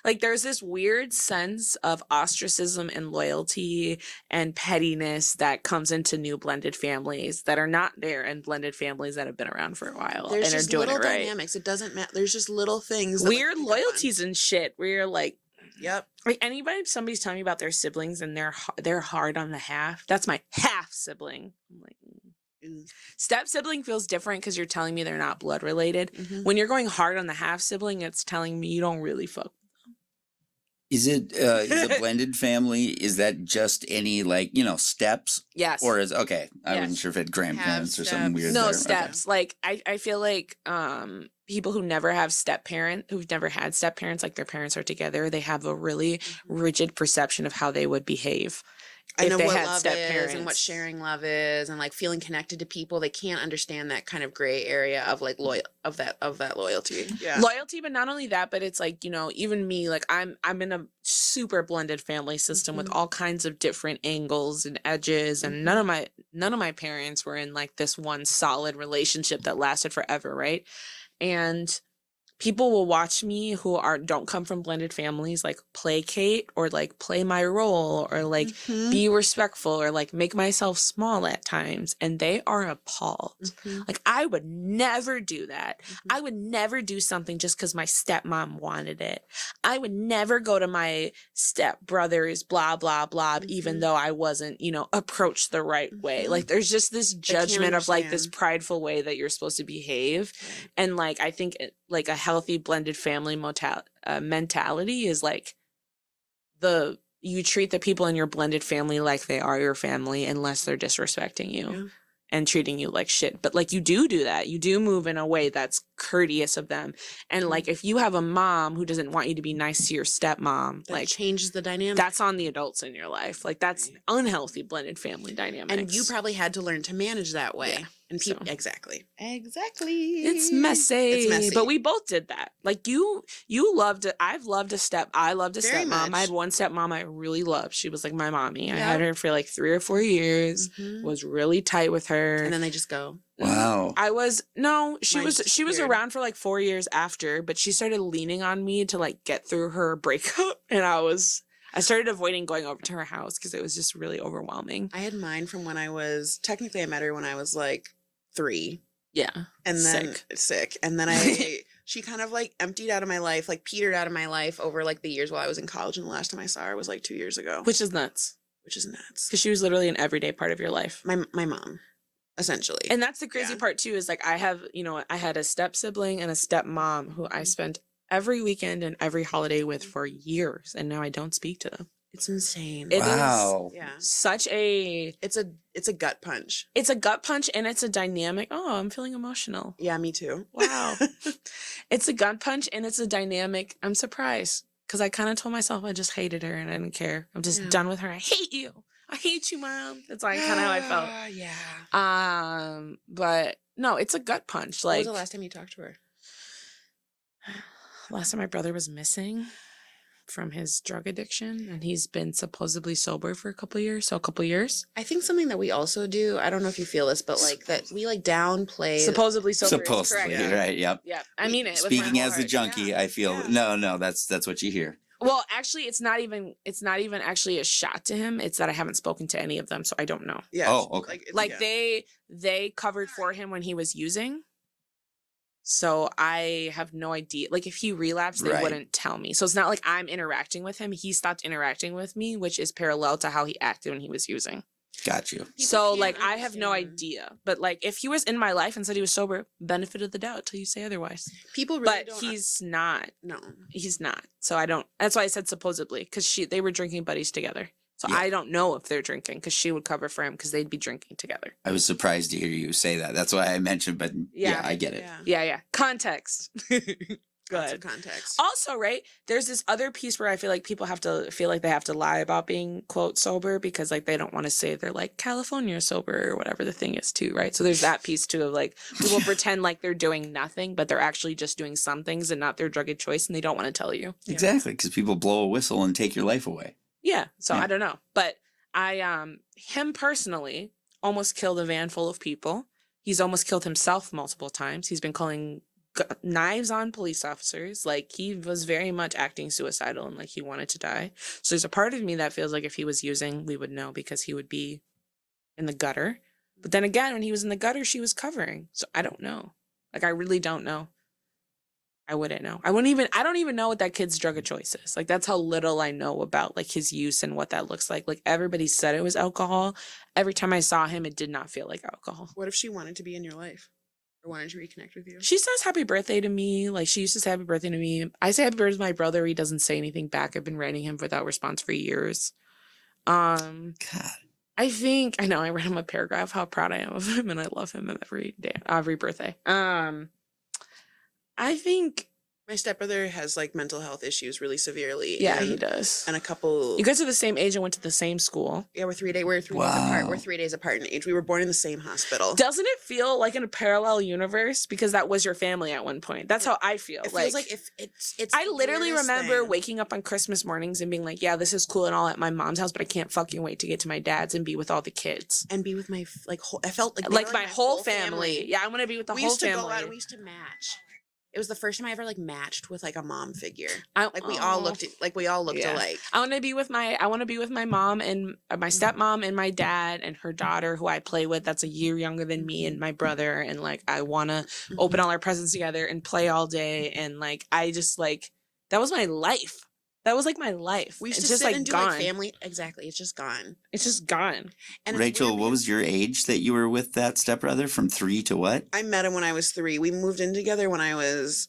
Like, there's this weird sense of ostracism and loyalty and pettiness that comes into new blended families that are not there in blended families that have been around for a while there's and are just doing little it right. dynamics. It doesn't matter. There's just little things. That, Weird like, pick up on. loyalties and shit where you're like, Yep. like somebody's telling me about their siblings and they're hard on the half. That's my half sibling. I'm like, step sibling feels different because you're telling me they're not blood related. When you're going hard on the half sibling, it's telling me you don't really fuck. Is it is a blended family? Is that just any like, you know, steps? Yes. Or is okay? I Yes. wasn't sure if it had grandparents or something steps. weird. No there. steps. Like I feel like people who never have who've never had step parents, like their parents are together, they have a really rigid perception of how they would behave. I know if they what had love step is parents. and what sharing love is and like feeling connected to people. They can't understand that kind of gray area of like that loyalty. Yeah. Loyalty, but not only that, but it's like, you know, even me, like I'm in a super blended family system with all kinds of different angles and edges, and none of my parents were in like this one solid relationship that lasted forever, right? And people will watch me who don't come from blended families like placate or like play my role or like be respectful or like make myself small at times, and they are appalled. Like, I would never do that. I would never do something just because my stepmom wanted it. I would never go to my stepbrother's blah blah blah even though I wasn't, you know, approached the right way. Like, there's just this judgment of like this prideful way that you're supposed to behave. And like, I think like a healthy blended family mentality is like you treat the people in your blended family like they are your family unless they're disrespecting you and treating you like shit. But like, you do that. You do move in a way that's courteous of them. And like, if you have a mom who doesn't want you to be nice to your stepmom, That like, changes the dynamic. that's on the adults in your life. Like, that's unhealthy blended family dynamics. and you probably had to learn to manage that way. Yeah. And people exactly. It's messy. It's messy. But we both did that. Like, you loved it. I loved a Very stepmom. much. I had one stepmom I really loved. She was like my mommy. I had her for like 3 or 4 years. Was really tight with her. And then they just go. Wow. She Mine's was weird. around for like 4 years after, but she started leaning on me to like get through her breakup, and I started avoiding going over to her house because it was just really overwhelming. I had mine from when I met her when I was like 3. Yeah. And then sick. And then she kind of like emptied out of my life, like petered out of my life over like the years while I was in college. And the last time I saw her was like 2 years ago. Which is nuts. Which is nuts. Because she was literally an everyday part of your life. My mom, essentially. And that's the crazy part too, is like I had a step sibling and a step mom who I spent every weekend and every holiday with for years. And now I don't speak to them. It's insane. It Wow. is Yeah. such a... It's a gut punch. It's a gut punch and it's a dynamic... Oh, I'm feeling emotional. Yeah, me too. Wow. It's a gut punch and it's a dynamic... I'm surprised because I kind of told myself I just hated her and I didn't care. I'm just done with her. I hate you. I hate you, Mom. That's like kind of how I felt. Yeah. But no, it's a gut punch. When Like, was the last time you talked to her? last time my brother was missing from his drug addiction, and he's been supposedly sober for a couple years. So a couple years. I think something that we also do, I don't know if you feel this, but like that we like downplay Supposedly sober. is Supposedly, correct. right? Yep. Yeah, I mean it. with my Speaking whole as the heart. junkie, Yeah. I feel Yeah. no, that's what you hear. Well, actually, it's not even actually a shot to him. It's that I haven't spoken to any of them, so I don't know. Yeah. Oh, okay. Like they covered for him when he was using. So I have no idea. Like if he relapsed, they Right. wouldn't tell me. So it's not like I'm interacting with him. He stopped interacting with me, which is parallel to how he acted when he was using. Got you. So can't like I have no understand. idea. But like if he was in my life and said he was sober, benefit of the doubt till you say otherwise. People really But don't. he's not. No. He's not. So I don't. That's why I said supposedly, because they were drinking buddies together. So Yeah. I don't know if they're drinking, because she would cover for him because they'd be drinking together. I was surprised to hear you say that. That's why I mentioned, but yeah, I get it. Yeah. Yeah. Context. Lots of Good. context. Also, right, there's this other piece where I feel like people have to feel like they have to lie about being, quote, sober, because like they don't want to say they're like California sober or whatever the thing is too, right? So there's that piece too of like people pretend like they're doing nothing, but they're actually just doing some things and not their drug of choice, and they don't want to tell you. Exactly, because people blow a whistle and take your life away. Yeah. So Yeah. I don't know. But him personally almost killed a van full of people. He's almost killed himself multiple times. He's been calling knives on police officers. Like he was very much acting suicidal and like he wanted to die. So there's a part of me that feels like if he was using, we would know because he would be in the gutter. But then again, when he was in the gutter, she was covering. So I don't know. Like I really don't know. I wouldn't know. I don't even know what that kid's drug of choice is. Like that's how little I know about like his use and what that looks like. Like everybody said it was alcohol. Every time I saw him, it did not feel like alcohol. What if she wanted to be in your life or wanted to reconnect with you? She says happy birthday to me. Like she used to say happy birthday to me. I say happy birthday to my brother. He doesn't say anything back. I've been writing him without response for years. God. I think I know I read him a paragraph how proud I am of him and I love him every day, every birthday. I think My stepbrother has like mental health issues really severely. yeah, and, he does. And a couple. You guys are the same age and went to the same school. Yeah, we're 3 days. We're 3 days Wow. apart. We're 3 days apart in age. We were born in the same hospital. Doesn't it feel like in a parallel universe because that was your family at one point? That's how I feel. It feels like if it's. I the literally weirdest remember thing. waking up on Christmas mornings and being like, yeah, this is cool and all at my mom's house, but I can't fucking wait to get to my dad's and be with all the kids. And be with my like whole. I felt like Like literally my whole family. Yeah, I want to be with the We whole used to family. go out and we used to match. It was the first time I ever like matched with like a mom figure. I, Like we all looked Yeah. alike. I want to be with my mom and my stepmom and my dad and her daughter who I play with that's a year younger than me and my brother, and like I want to open all our presents together and play all day, and like I just like that was my life. That was like my life. We used It's to just sit like and do gone. like family. Exactly, it's just gone. It's just gone. And it's Rachel, weird what was your age that you were with that stepbrother? From 3 to what? I met him when I was 3. We moved in together when I was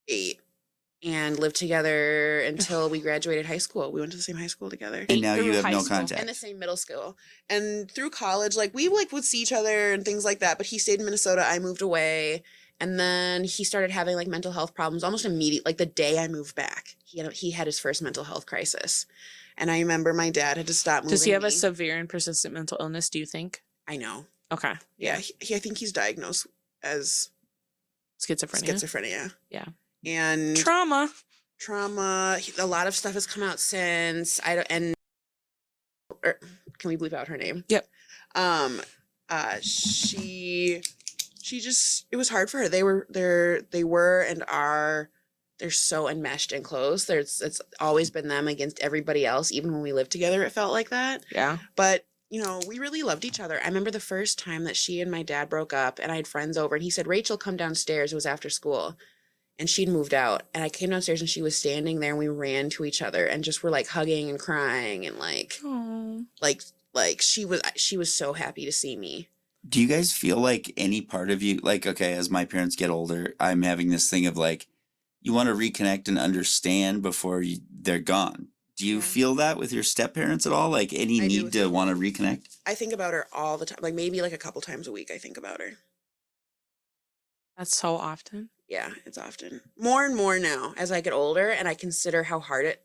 8 and lived together until we graduated high school. We went to the same high school together. And now through you have high no school. contact. And the same middle school. And through college, like we like would see each other and things like that. But he stayed in Minnesota. I moved away. And then he started having like mental health problems almost immediately. Like the day I moved back, he had his first mental health crisis. And I remember my dad had to stop moving Does he have me. a severe and persistent mental illness, do you think? I know. Okay. Yeah. I think he's diagnosed as schizophrenia. Yeah. And Trauma. a lot of stuff has come out since. Can we bleep out her name? Yep. She just, it was hard for her. They're so enmeshed and close. It's always been them against everybody else. Even when we lived together, it felt like that. Yeah. But we really loved each other. I remember the first time that she and my dad broke up, and I had friends over, and he said, Rachel, come downstairs. It was after school. And she'd moved out, and I came downstairs, and she was standing there, and we ran to each other and just were like hugging and crying, and Aww. like she was so happy to see me. Do you guys feel like any part of you, like, okay, as my parents get older, I'm having this thing of like, you want to reconnect and understand before they're gone. Do you Yeah. feel that with your step parents at all? Like any I do need with to my want to reconnect? I think about her all the time, like maybe like a couple times a week I think about her. That's so often. Yeah, it's often. More and more now as I get older, and I consider how hard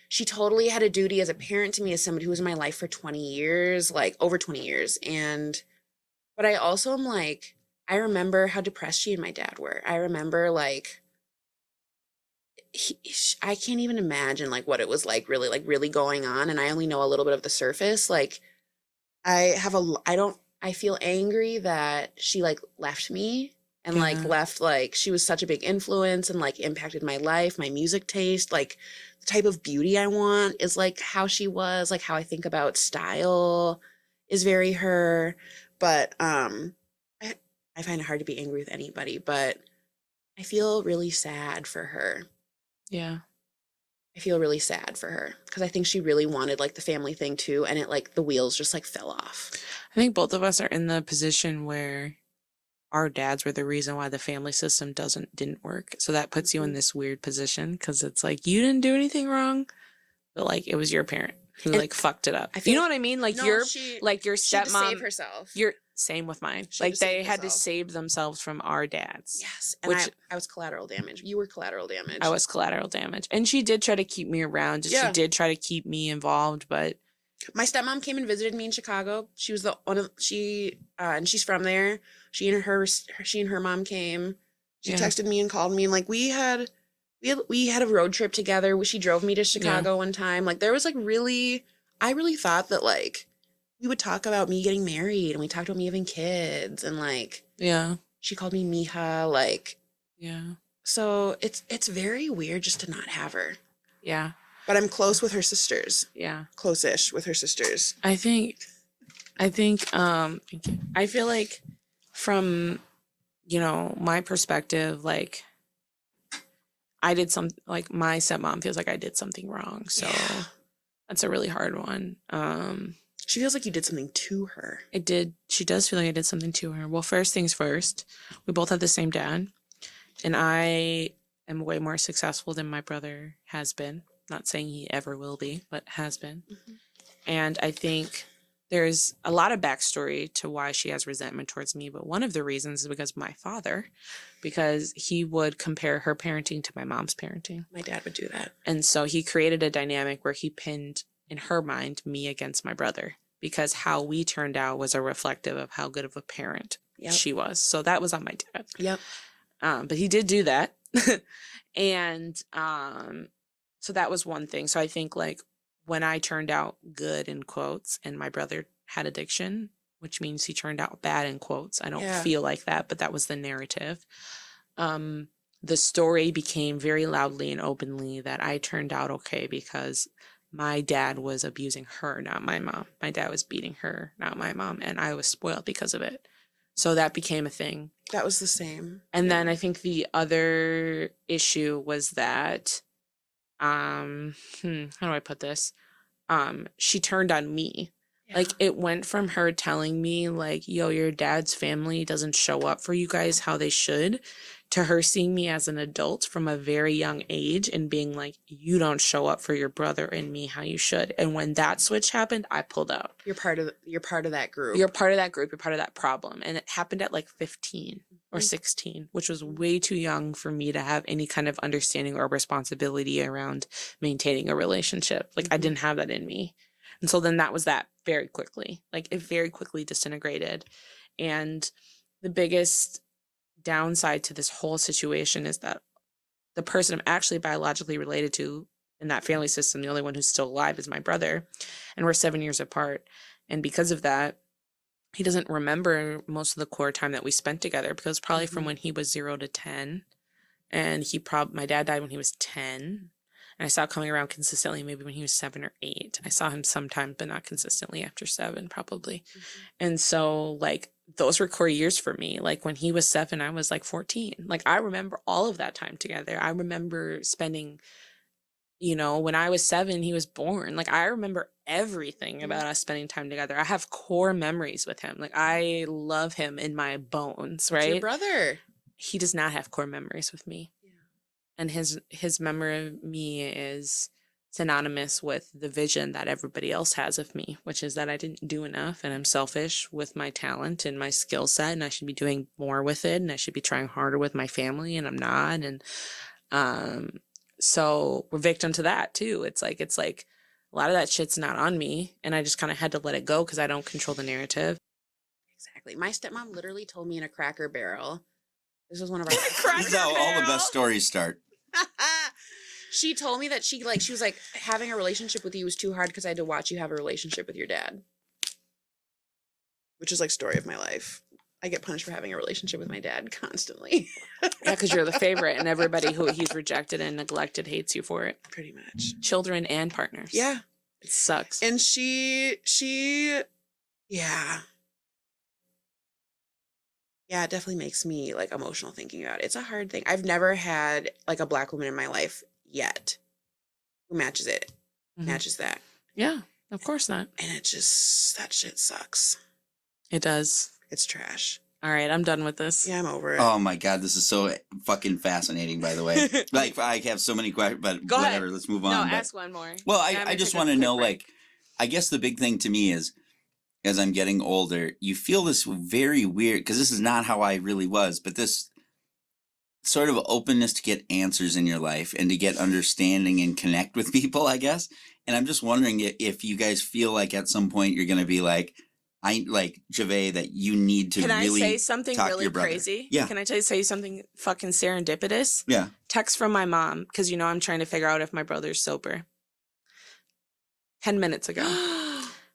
she totally had a duty as a parent to me, as somebody who was in my life for 20 years, like over 20 years. But I also am like, I remember how depressed she and my dad were. I remember like, I can't even imagine like what it was really going on. And I only know a little bit of the surface. Like I feel angry that she like left me and like Yeah. left, like she was such a big influence and like impacted my life, my music taste, like the type of beauty I want is like how she was, like how I think about style is very her. But I find it hard to be angry with anybody, but I feel really sad for her. Yeah. I feel really sad for her because I think she really wanted like the family thing too, and it like the wheels just like fell off. I think both of us are in the position where our dads were the reason why the family system didn't work. So that puts you in this weird position because it's like you didn't do anything wrong, but like it was your parent who And like fucked it up. I feel You know like- what I mean? Like No, your she your she had to save stepmom. herself. You're same with mine. She had Like to they save had to herself. save themselves from our dads. Yes, and Which I was collateral damage. You were collateral damage. I was collateral damage, and she did try to keep me around. She Yeah. did try to keep me involved, but My stepmom came and visited me in Chicago. She was and she's from there. She and her mom came. She Yeah. texted me and called me, and like we had a road trip together. She drove me to Chicago one time. Like there was like I really thought that like we would talk about me getting married, and we talked about me having kids, and like yeah, she called me Mija, like yeah, so it's very weird just to not have her. yeah, But I'm close with her sisters. yeah. Close-ish with her sisters. I think, thank you. I feel like from, my perspective, like I did like my stepmom feels like I did something wrong. So Yeah. that's a really hard one. She feels like you did something to her. She does feel like I did something to her. Well, first things first, we both have the same dad, and I am way more successful than my brother has been. Not saying he ever will be, but has been. Mhm. And I think there's a lot of backstory to why she has resentment towards me, but one of the reasons is because of my father, because he would compare her parenting to my mom's parenting. My dad would do that. And so he created a dynamic where he pinned, in her mind, me against my brother, because how we turned out was a reflective of how good of a parent Yep. she was. So that was on my dad. Yep. But he did do that. And so that was one thing. So I think like when I turned out good in quotes and my brother had addiction, which means he turned out bad in quotes. I don't Yeah. feel like that, but that was the narrative. The story became very loudly and openly that I turned out okay because my dad was abusing her, not my mom. My dad was beating her, not my mom, and I was spoiled because of it. So that became a thing. That was the same. And then I think the other issue was that, how do I put this? She turned on me. Yeah. Like it went from her telling me like, yo, your dad's family doesn't show up for you guys how they should, to her seeing me as an adult from a very young age and being like, you don't show up for your brother and me how you should. And when that switch happened, I pulled out. You're part of that group. You're part of that group. You're part of that problem. And it happened at like 15 or Mhm. 16, which was way too young for me to have any kind of understanding or responsibility around maintaining a relationship. Like I Mhm. didn't have that in me. And so then that was that very quickly. Like it very quickly disintegrated. And the biggest downside to this whole situation is that the person I'm actually biologically related to in that family system, the only one who's still alive is my brother. And we're 7 years apart. And because of that, he doesn't remember most of the core time that we spent together because probably from Mhm. when he was 0 to 10. And my dad died when he was 10. And I saw it coming around consistently maybe when he was 7 or 8. I saw him sometimes, but not consistently after 7, probably. And so, like, those were core years for me. Like, when he was 7, I was like 14. Like, I remember all of that time together. I remember spending, you know, when I was 7, he was born. Like, I remember everything about us spending time together. I have core memories with him. Like, I love him in my bones, right? It's your brother. He does not have core memories with me. Yeah. And his memory of me is synonymous with the vision that everybody else has of me, which is that I didn't do enough and I'm selfish with my talent and my skill set, and I should be doing more with it, and I should be trying harder with my family, and I'm not. And so we're victim to that too. It's like a lot of that shit's not on me, and I just kind of had to let it go because I don't control the narrative. Exactly. My stepmom literally told me in a Cracker Barrel. This was one of our This is how all the best stories start. She told me that she was like, having a relationship with you was too hard because I had to watch you have a relationship with your dad. Which is like story of my life. I get punished for having a relationship with my dad constantly. Yeah, because you're the favorite, and everybody who he's rejected and neglected hates you for it. Pretty much. Children and partners. Yeah. It sucks. And she yeah. Yeah, it definitely makes me like emotional thinking about it. It's a hard thing. I've never had like a Black woman in my life yet who matches it, matches that. Yeah, of course not. And it just, that shit sucks. It does. It's trash. All right, I'm done with this. Yeah, I'm over it. Oh my God, this is so fucking fascinating, by the way. Like, I have so many questions, but Go whatever, ahead. let's move No, on. But- ask one more. Well, Yeah, I just take a want to quick know, break. like, I guess the big thing to me is, as I'm getting older, you feel this very weird, because this is not how I really was, but this sort of openness to get answers in your life and to get understanding and connect with people, I guess. And I'm just wondering if you guys feel like at some point you're going to be like, Javae, that you need to Can really I say something talk to really your brother. crazy? Yeah. Can I say something fucking serendipitous? Yeah. Text from my mom, because you know I'm trying to figure out if my brother's sober. 10 minutes ago.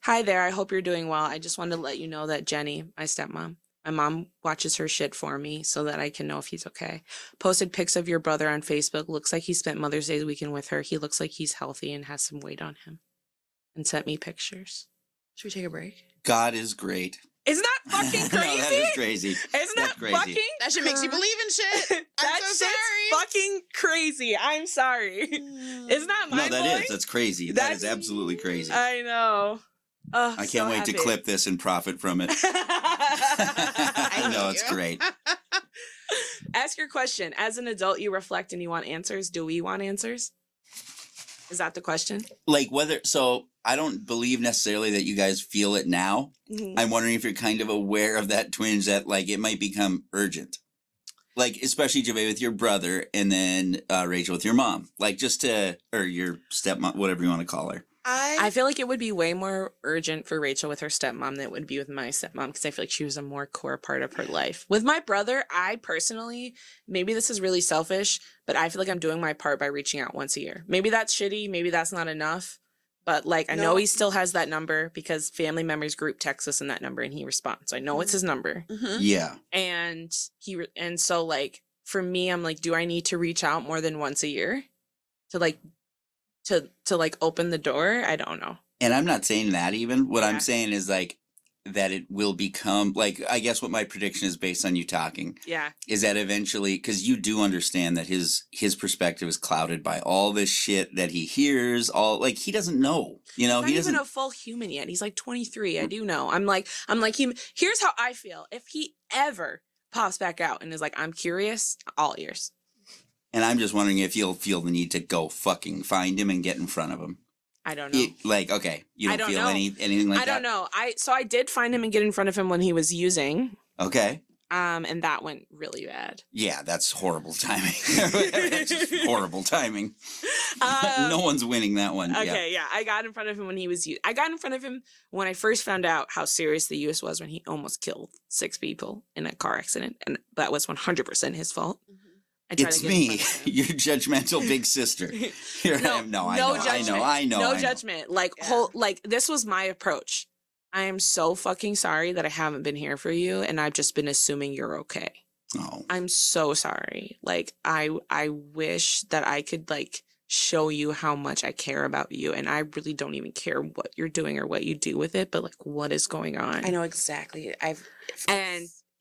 Hi there, I hope you're doing well. I just wanted to let you know that Jenny, my stepmom, my mom watches her shit for me so that I can know if he's okay. Posted pics of your brother on Facebook. Looks like he spent Mother's Day weekend with her. He looks like he's healthy and has some weight on him. And sent me pictures. Should we take a break? God is great. Isn't that fucking crazy? No, that is crazy. Isn't That's that crazy. fucking That shit makes you believe in shit. that I'm so shit's sorry. fucking crazy. I'm sorry. Isn't that No, mind blowing? that's crazy. That is absolutely crazy. I know. Oh, I can't wait to clip this and profit from it. I know, it's great. Ask your question. As an adult, you reflect and you want answers. Do we want answers? Is that the question? Like so I don't believe necessarily that you guys feel it now. Mhm. I'm wondering if you're kind of aware of that twinge that like it might become urgent. Like, especially Javae with your brother and then Rachel with your mom. Like or your stepmom, whatever you want to call her. I feel like it would be way more urgent for Rachel with her stepmom than it would be with my stepmom, because I feel like she was a more core part of her life. With my brother, I personally, maybe this is really selfish, but I feel like I'm doing my part by reaching out once a year. Maybe that's shitty. Maybe that's not enough. But like, I know he still has that number because family members group texts us in that number and he responds. I know it's his number. Mm-hmm. Yeah. And and so like, for me, I'm like, do I need to reach out more than once a year to like, to like open the door? I don't know. And I'm not saying that even. What Yeah. I'm saying is like that it will become like, I guess what my prediction is based on you talking Yeah. is that eventually, because you do understand that his perspective is clouded by all this shit that he hears, all like he doesn't know, you know, He's he not doesn't. even a full human yet. He's like 23. I do know. I'm like here's how I feel. If he ever pops back out and is like, I'm curious, all ears. And I'm just wondering if you'll feel the need to go fucking find him and get in front of him. I don't know. Like, okay, you I don't don't feel know. anything like that? I don't know. I did find him and get in front of him when he was using. Okay. And that went really bad. Yeah, that's horrible timing. That's just horrible timing. No one's winning that one. Okay, yeah. I got in front of him when he was I got in front of him when I first found out how serious the use was, when he almost killed 6 people in a car accident, and that was 100% his fault. I tried It's to get in me, front of him. your judgmental big sister. Here I am. No, I know, judgment. I know. No I know. judgment. Like like this was my approach. I am so fucking sorry that I haven't been here for you, and I've just been assuming you're okay. Oh. I'm so sorry. Like I wish that I could like show you how much I care about you. And I really don't even care what you're doing or what you do with it, but like what is going on. I know exactly. And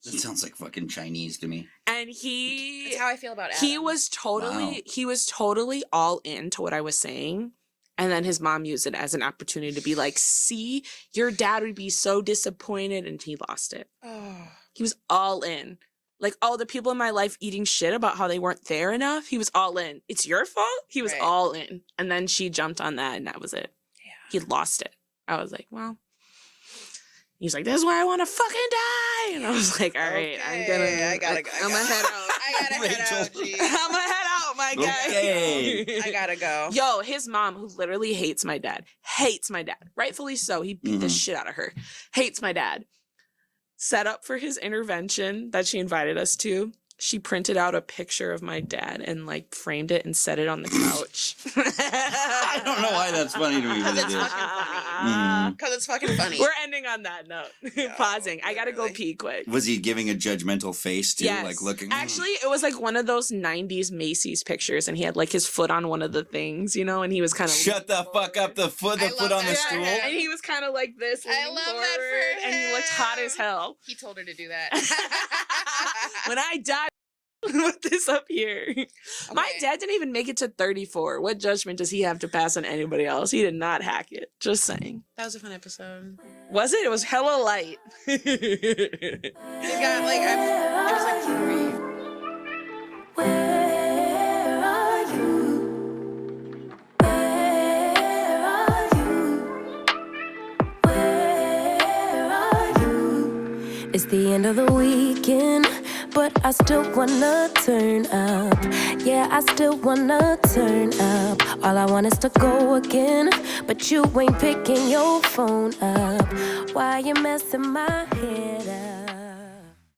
That sounds like fucking Chinese to me. And he, That's how I feel about Adam. he was totally all into what I was saying. And then his mom used it as an opportunity to be like, see, your dad would be so disappointed, and he lost it. Oh. He was all in. Like all the people in my life eating shit about how they weren't there enough, he was all in. It's your fault? He was Right. all in. And then she jumped on that, and that was it. Yeah. He lost it. I was like, well. He's like, this is where I want to fucking die. And I was like, all right, I gotta go. I'm gonna head out. I gotta head out, G. I'm gonna head out, my guy. Okay. I gotta go. Yo, his mom, who literally hates my dad, rightfully so. He beat the shit out of her, hates my dad. Set up for his intervention that she invited us to. She printed out a picture of my dad and like framed it and set it on the couch. I don't know why that's funny to me, but Because it it's is. fucking funny. Because it's fucking funny. We're ending on that note. Pausing. I gotta go literally. pee quick. Was he giving a judgmental face too? Yes. Like looking. Actually, it was like one of those 90s Macy's pictures, and he had like his foot on one of the things, you know, and he was kind of Shut the fuck up. The foot I on love the that. stool. Yeah. and he was kind of like this. I leaning love that forward, for and he looked hot as him. hell. He told her to do that. When I die, with this up here. My Okay. dad didn't even make it to 34. What judgment does he have to pass on anybody else? He did not hack it. Just saying. That was a fun episode. Was it? It was hella light. It got like, it was like 3. Where are you? Where are you? Where are you? It's the end of the weekend, but I still wanna turn up. Yeah, I still wanna turn up. All I want is to go again, but you ain't picking your phone up. Why you messing my head up?